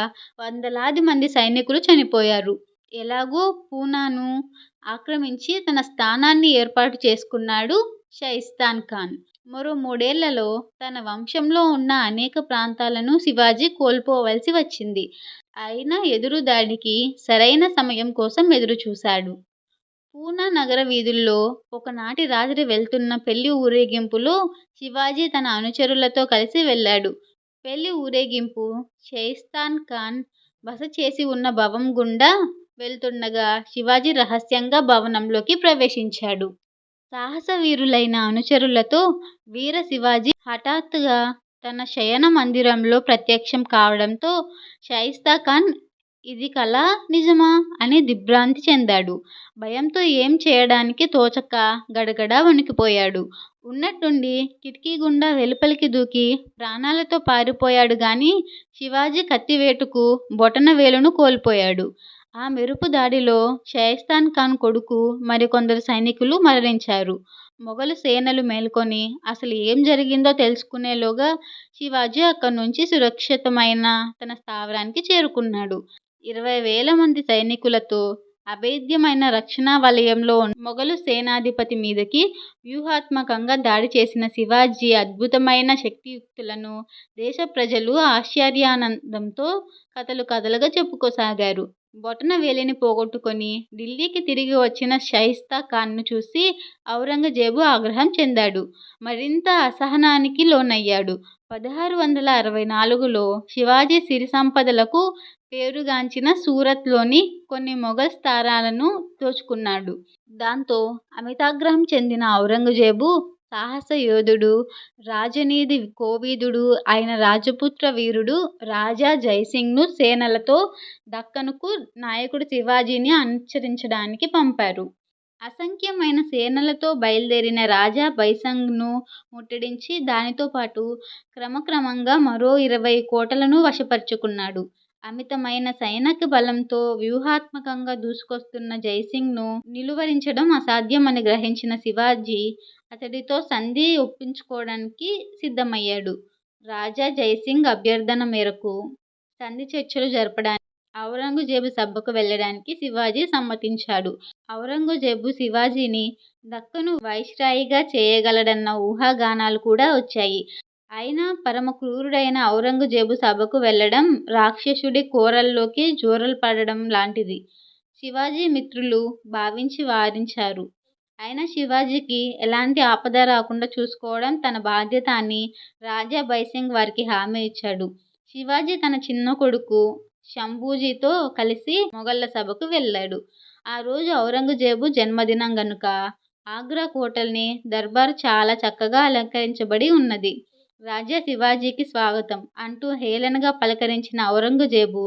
వందలాది మంది సైనికులు చనిపోయారు. ఎలాగో పూనాను ఆక్రమించి తన స్థానాన్ని ఏర్పాటు చేసుకున్నాడు షయిస్తాఖాన్. మరో 3 ఏళ్లలో తన వంశంలో ఉన్న అనేక ప్రాంతాలను శివాజీ కోల్పోవలసి వచ్చింది. అయినా ఎదురుదాడికి సరైన సమయం కోసం ఎదురుచూశాడు. పూనా నగర వీధుల్లో ఒకనాటి రాత్రి వెళ్తున్న పెళ్లి ఊరేగింపులో శివాజీ తన అనుచరులతో కలిసి వెళ్ళాడు. పెళ్లి ఊరేగింపు షయిస్తాఖాన్ బస చేసి ఉన్న భవనం గుండా వెళ్తుండగా శివాజీ రహస్యంగా భవనంలోకి ప్రవేశించాడు. సాహసవీరులైన అనుచరులతో వీర శివాజీ హఠాత్తుగా తన శయన మందిరంలో ప్రత్యక్షం కావడంతో షయిస్తాఖాన్ ఇది కలా నిజమా అని దిగ్భ్రాంతి చెందాడు. భయంతో ఏం చేయడానికి తోచక గడగడా వణికిపోయాడు. ఉన్నట్టుండి కిటికీ గుండా వెలుపలికి దూకి ప్రాణాలతో పారిపోయాడు గాని శివాజీ కత్తివేటుకు బొటన వేలును కోల్పోయాడు. ఆ మెరుపు దాడిలో షయిస్తాఖాన్ కొడుకు మరికొందరు సైనికులు మరణించారు. మొఘలు సేనలు మేల్కొని అసలు ఏం జరిగిందో తెలుసుకునేలోగా శివాజీ అక్కడి నుంచి సురక్షితమైన తన స్థావరానికి చేరుకున్నాడు. 20,000 మంది సైనికులతో అభేద్యమైన రక్షణా వలయంలో ఉన్న మొఘలు సేనాధిపతి మీదకి వ్యూహాత్మకంగా దాడి చేసిన శివాజీ అద్భుతమైన శక్తియుక్తులను దేశ ప్రజలు ఆశ్చర్యానందంతో కథలు కథలుగా చెప్పుకోసాగారు. బొటన వేలిని పోగొట్టుకొని ఢిల్లీకి తిరిగి వచ్చిన షాయిస్తా ఖాన్ను చూసి ఔరంగజేబు ఆగ్రహం చెందాడు. మరింత అసహనానికి లోనయ్యాడు. 1664లో శివాజీ సిరి సంపదలకు పేరుగాంచిన సూరత్లోని కొన్ని మొఘల్ స్థావరాలను దోచుకున్నాడు. దాంతో అమితాగ్రహం చెందిన ఔరంగజేబు సాహస యోధుడు, రాజనీతి కోవిదుడు అయిన రాజపుత్ర వీరుడు రాజా జైసింగ్ను సేనలతో దక్కనుకు నాయకుడు శివాజీని అనుసరించడానికి పంపారు. అసంఖ్యమైన సేనలతో బయలుదేరిన రాజా బైసంగ్ను ముట్టడించి దానితో పాటు క్రమక్రమంగా మరో 20 కోటలను వశపరుచుకున్నాడు. అమితమైన సైనిక బలంతో వ్యూహాత్మకంగా దూసుకొస్తున్న జైసింగ్ను నిలువరించడం అసాధ్యమని గ్రహించిన శివాజీ అతడితో సంధి ఒప్పించుకోవడానికి సిద్ధమయ్యాడు. రాజా జైసింగ్ అభ్యర్థన మేరకు సంధి చర్చలు జరపడానికి ఔరంగజేబు సభకు వెళ్ళడానికి శివాజీ సమ్మతించాడు. ఔరంగజేబు శివాజీని దక్కను వైస్రాయిగా చేయగలడన్న ఊహాగానాలు కూడా వచ్చాయి. అయినా పరమ క్రూరుడైన ఔరంగజేబు సభకు వెళ్ళడం రాక్షసుడి కోరల్లోకి జోరలు పడడం లాంటిది శివాజీ మిత్రులు భావించి వారించారు. అయినా శివాజీకి ఎలాంటి ఆపద రాకుండా చూసుకోవడం తన బాధ్యత అని రాజా బైసింగ్ వారికి హామీ ఇచ్చాడు. శివాజీ తన చిన్న కొడుకు శంభూజీతో కలిసి మొఘళ్ల సభకు వెళ్ళాడు. ఆ రోజు ఔరంగజేబు జన్మదినం గనుక ఆగ్రా కోటల్ని దర్బారు చాలా చక్కగా అలంకరించబడి ఉన్నది. రాజా శివాజీకి స్వాగతం అంటూ హేళనగా పలకరించిన ఔరంగజేబు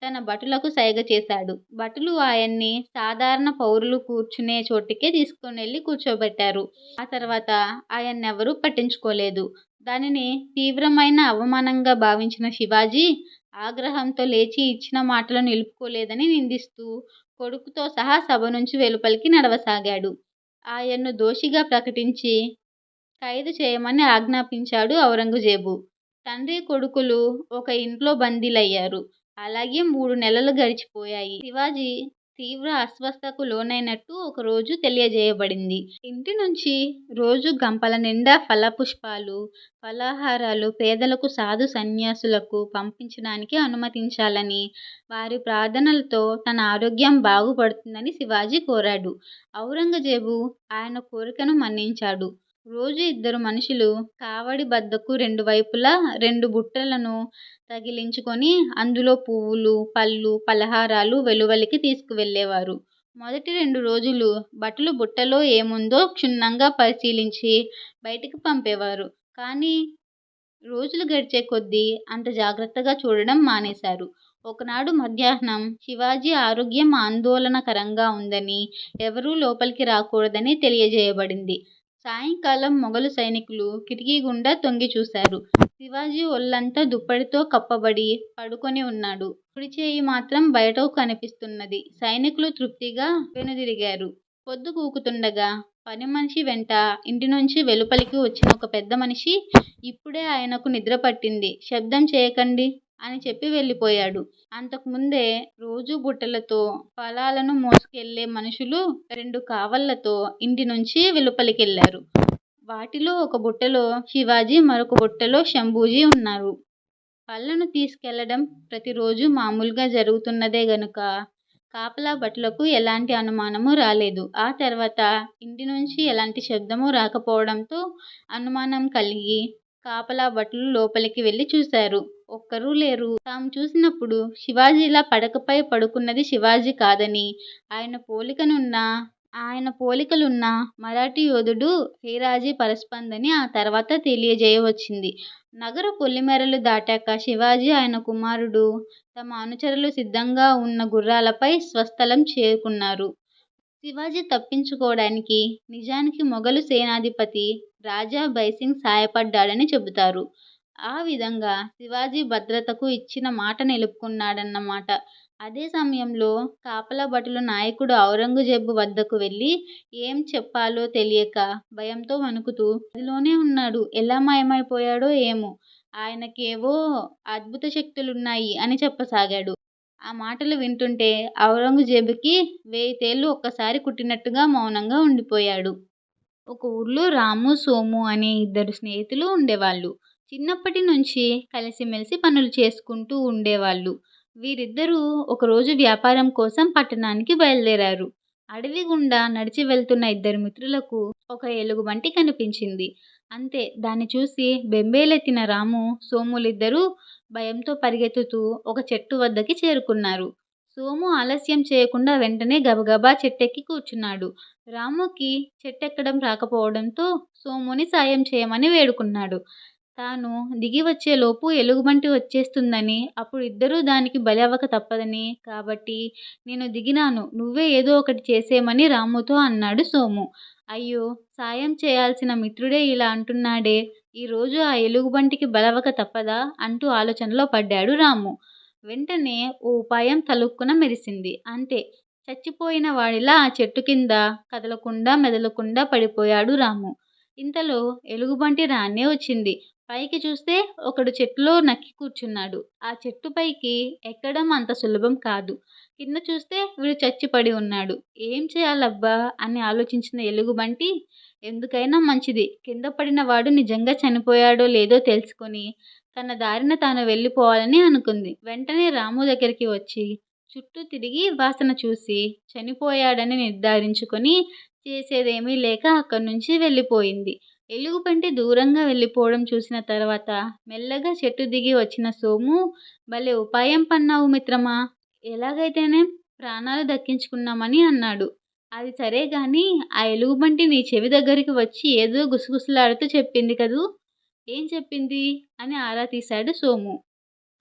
తన భటులకు సైగ చేశాడు. భటులు ఆయన్ని సాధారణ పౌరులు కూర్చునే చోటికే తీసుకునెళ్ళి కూర్చోబెట్టారు. ఆ తర్వాత ఆయన్నెవరూ పట్టించుకోలేదు. దానిని తీవ్రమైన అవమానంగా భావించిన శివాజీ ఆగ్రహంతో లేచి ఇచ్చిన మాటలను నిలుపుకోలేదని నిందిస్తూ కొడుకుతో సహా సభ నుంచి వెలుపలికి నడవసాగాడు. ఆయన్ను దోషిగా ప్రకటించి ఖైదు చేయమని ఆజ్ఞాపించాడు ఔరంగజేబు. తండ్రి కొడుకులు ఒక ఇంట్లో బందీలయ్యారు. అలాగే 3 నెలలు గడిచిపోయాయి. శివాజీ తీవ్ర అస్వస్థతకు లోనైనట్టు ఒకరోజు తెలియజేయబడింది. ఇంటి నుంచి రోజు గంపల నిండా ఫలపుష్పాలు, ఫలాహారాలు పేదలకు సాధు సన్యాసులకు పంపించడానికి అనుమతించాలని, వారి ప్రార్థనలతో తన ఆరోగ్యం బాగుపడుతుందని శివాజీ కోరాడు. ఔరంగజేబు ఆయన కోరికను మన్నించాడు. రోజు 2 మనుషులు కావడి బద్దకు 2 వైపులా 2 బుట్టలను తగిలించుకొని అందులో పువ్వులు, పళ్ళు, పలహారాలు వెలువలికి తీసుకువెళ్ళేవారు. మొదటి 2 రోజులు భటులు బుట్టలో ఏముందో క్షుణ్ణంగా పరిశీలించి బయటికి పంపేవారు. కానీ రోజులు గడిచే కొద్దీ అంత జాగ్రత్తగా చూడడం మానేశారు. ఒకనాడు మధ్యాహ్నం శివాజీ ఆరోగ్యం ఆందోళనకరంగా ఉందని, ఎవరూ లోపలికి రాకూడదని తెలియజేయబడింది. సాయంకాలం మొఘలు సైనికులు కిటికీ గుండా తొంగి చూశారు. శివాజీ ఒళ్లంతా దుప్పటితో కప్పబడి పడుకొని ఉన్నాడు. కుడి చేయి మాత్రం బయటకు కనిపిస్తున్నది. సైనికులు తృప్తిగా వెనుదిరిగారు. పొద్దు కూకుతుండగా పనిమనిషి వెంట ఇంటి నుంచి వెలుపలికి వచ్చిన ఒక పెద్ద మనిషి, ఇప్పుడే ఆయనకు నిద్ర పట్టింది, శబ్దం చేయకండి అని చెప్పి వెళ్ళిపోయాడు. అంతకుముందే రోజూ బుట్టలతో ఫలాలను మోసుకెళ్లే మనుషులు 2 కావళ్లతో ఇంటి నుంచి వెలుపలికెళ్లారు. వాటిలో ఒక బుట్టలో శివాజీ, మరొక బుట్టలో శంభూజీ ఉన్నారు. పళ్లను తీసుకెళ్లడం ప్రతిరోజు మామూలుగా జరుగుతున్నదే గనుక కాపలా భటులకు ఎలాంటి అనుమానమూ రాలేదు. ఆ తర్వాత ఇంటి నుంచి ఎలాంటి శబ్దమూ రాకపోవడంతో అనుమానం కలిగి కాపలా భటులు లోపలికి వెళ్లి చూశారు. ఒక్కరూ లేరు. తాము చూసినప్పుడు శివాజీలా పడకపై పడుకున్నది శివాజీ కాదని, ఆయన పోలికలున్న మరాఠీ యోధుడు హేరాజీ పరస్పందని ఆ తర్వాత తెలియజేయవచ్చింది. నగర పొలిమేరలు దాటాక శివాజీ, ఆయన కుమారుడు తమ అనుచరులు సిద్ధంగా ఉన్న గుర్రాలపై స్వస్థలం చేరుకున్నారు. శివాజీ తప్పించుకోవడానికి నిజానికి మొఘలు సేనాధిపతి రాజా బైసింగ్ సాయపడ్డాడని చెబుతారు. ఆ విధంగా శివాజీ భద్రతకు ఇచ్చిన మాట నిలుపుకున్నాడన్నమాట. అదే సమయంలో కాపలా భటులు నాయకుడు ఔరంగజేబు వద్దకు వెళ్ళి ఏం చెప్పాలో తెలియక భయంతో వణుకుతూ గదిలోనే ఉన్నాడు, ఎలా మాయమైపోయాడో ఏమో, ఆయనకేవో అద్భుత శక్తులున్నాయి అని చెప్పసాగాడు. ఆ మాటలు వింటుంటే ఔరంగజేబుకి 1000 తేళ్లు ఒక్కసారి కుట్టినట్టుగా మౌనంగా ఉండిపోయాడు. ఒక ఊర్లో రాము, సోము అనే ఇద్దరు స్నేహితులు ఉండేవాళ్ళు. చిన్నప్పటి నుంచి కలిసిమెలిసి పనులు చేసుకుంటూ ఉండేవాళ్ళు. వీరిద్దరూ ఒకరోజు వ్యాపారం కోసం పట్టణానికి బయలుదేరారు. అడవి గుండా నడిచి వెళ్తున్న ఇద్దరు మిత్రులకు ఒక ఎలుగుబంటి కనిపించింది. అంతే, దాన్ని చూసి బెంబేలెత్తిన రాము, సోములిద్దరూ భయంతో పరిగెత్తుతూ ఒక చెట్టు వద్దకి చేరుకున్నారు. సోము ఆలస్యం చేయకుండా వెంటనే గబగబా చెట్టెక్కి కూర్చున్నాడు. రాముకి చెట్టెక్కడం రాకపోవడంతో సోముని సాయం చేయమని వేడుకున్నాడు. తాను దిగి వచ్చేలోపు ఎలుగుబంటి వచ్చేస్తుందని, అప్పుడు ఇద్దరూ దానికి బలి అవ్వక తప్పదని, కాబట్టి నేను దిగినాను, నువ్వే ఏదో ఒకటి చేసేయమని రాముతో అన్నాడు సోము. అయ్యో, సాయం చేయాల్సిన మిత్రుడే ఇలా అంటున్నాడే, ఈరోజు ఆ ఎలుగుబంటికి బలవ్వక తప్పదా అంటూ ఆలోచనలో పడ్డాడు రాము. వెంటనే ఓ ఉపాయం తళుక్కున మెరిసింది. అంతే, చచ్చిపోయిన వాడిలా ఆ చెట్టు కింద కదలకుండా మెదలకుండా పడిపోయాడు రాము. ఇంతలో ఎలుగుబంటి రానే వచ్చింది. పైకి చూస్తే ఒకడు చెట్టులో నక్కి కూర్చున్నాడు. ఆ చెట్టు పైకి ఎక్కడం అంత సులభం కాదు. కింద చూస్తే వీడు చచ్చిపడి ఉన్నాడు. ఏం చేయాలబ్బా అని ఆలోచించిన ఎలుగుబంటి, ఎందుకైనా మంచిది, కింద పడిన వాడు నిజంగా చనిపోయాడో లేదో తెలుసుకొని తన దారిన తాను వెళ్ళిపోవాలని అనుకుంది. వెంటనే రాము దగ్గరికి వచ్చి చుట్టూ తిరిగి వాసన చూసి చనిపోయాడని నిర్ధారించుకొని చేసేదేమీ లేక అక్కడి నుంచి వెళ్ళిపోయింది. ఎలుగుబంటి దూరంగా వెళ్ళిపోవడం చూసిన తర్వాత మెల్లగా చెట్టు దిగి వచ్చిన సోము, భలే ఉపాయం పన్నావు మిత్రమా, ఎలాగైతేనే ప్రాణాలు దక్కించుకున్నామని అన్నాడు. అది సరే గాని ఆ ఎలుగుబంటి నీ చెవి దగ్గరికి వచ్చి ఏదో గుసగుసలాడుతూ చెప్పింది కదూ, ఏం చెప్పింది అని ఆరా తీశాడు సోము.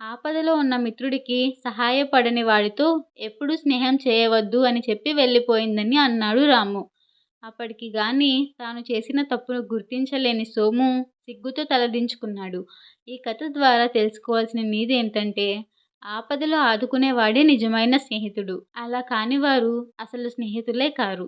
ఆపదలో ఉన్న మిత్రుడికి సహాయపడని వాడితో ఎప్పుడూ స్నేహం చేయవద్దు అని చెప్పి వెళ్ళిపోయిందని అన్నాడు రాము. అప్పటికి గాని తాను చేసిన తప్పును గుర్తించలేని సోము సిగ్గుతో తలదించుకున్నాడు. ఈ కథ ద్వారా తెలుసుకోవాల్సిన నీతి ఏంటంటే, ఆపదలో ఆదుకునేవాడే నిజమైన స్నేహితుడు. అలా కానివారు అసలు స్నేహితులే కారు.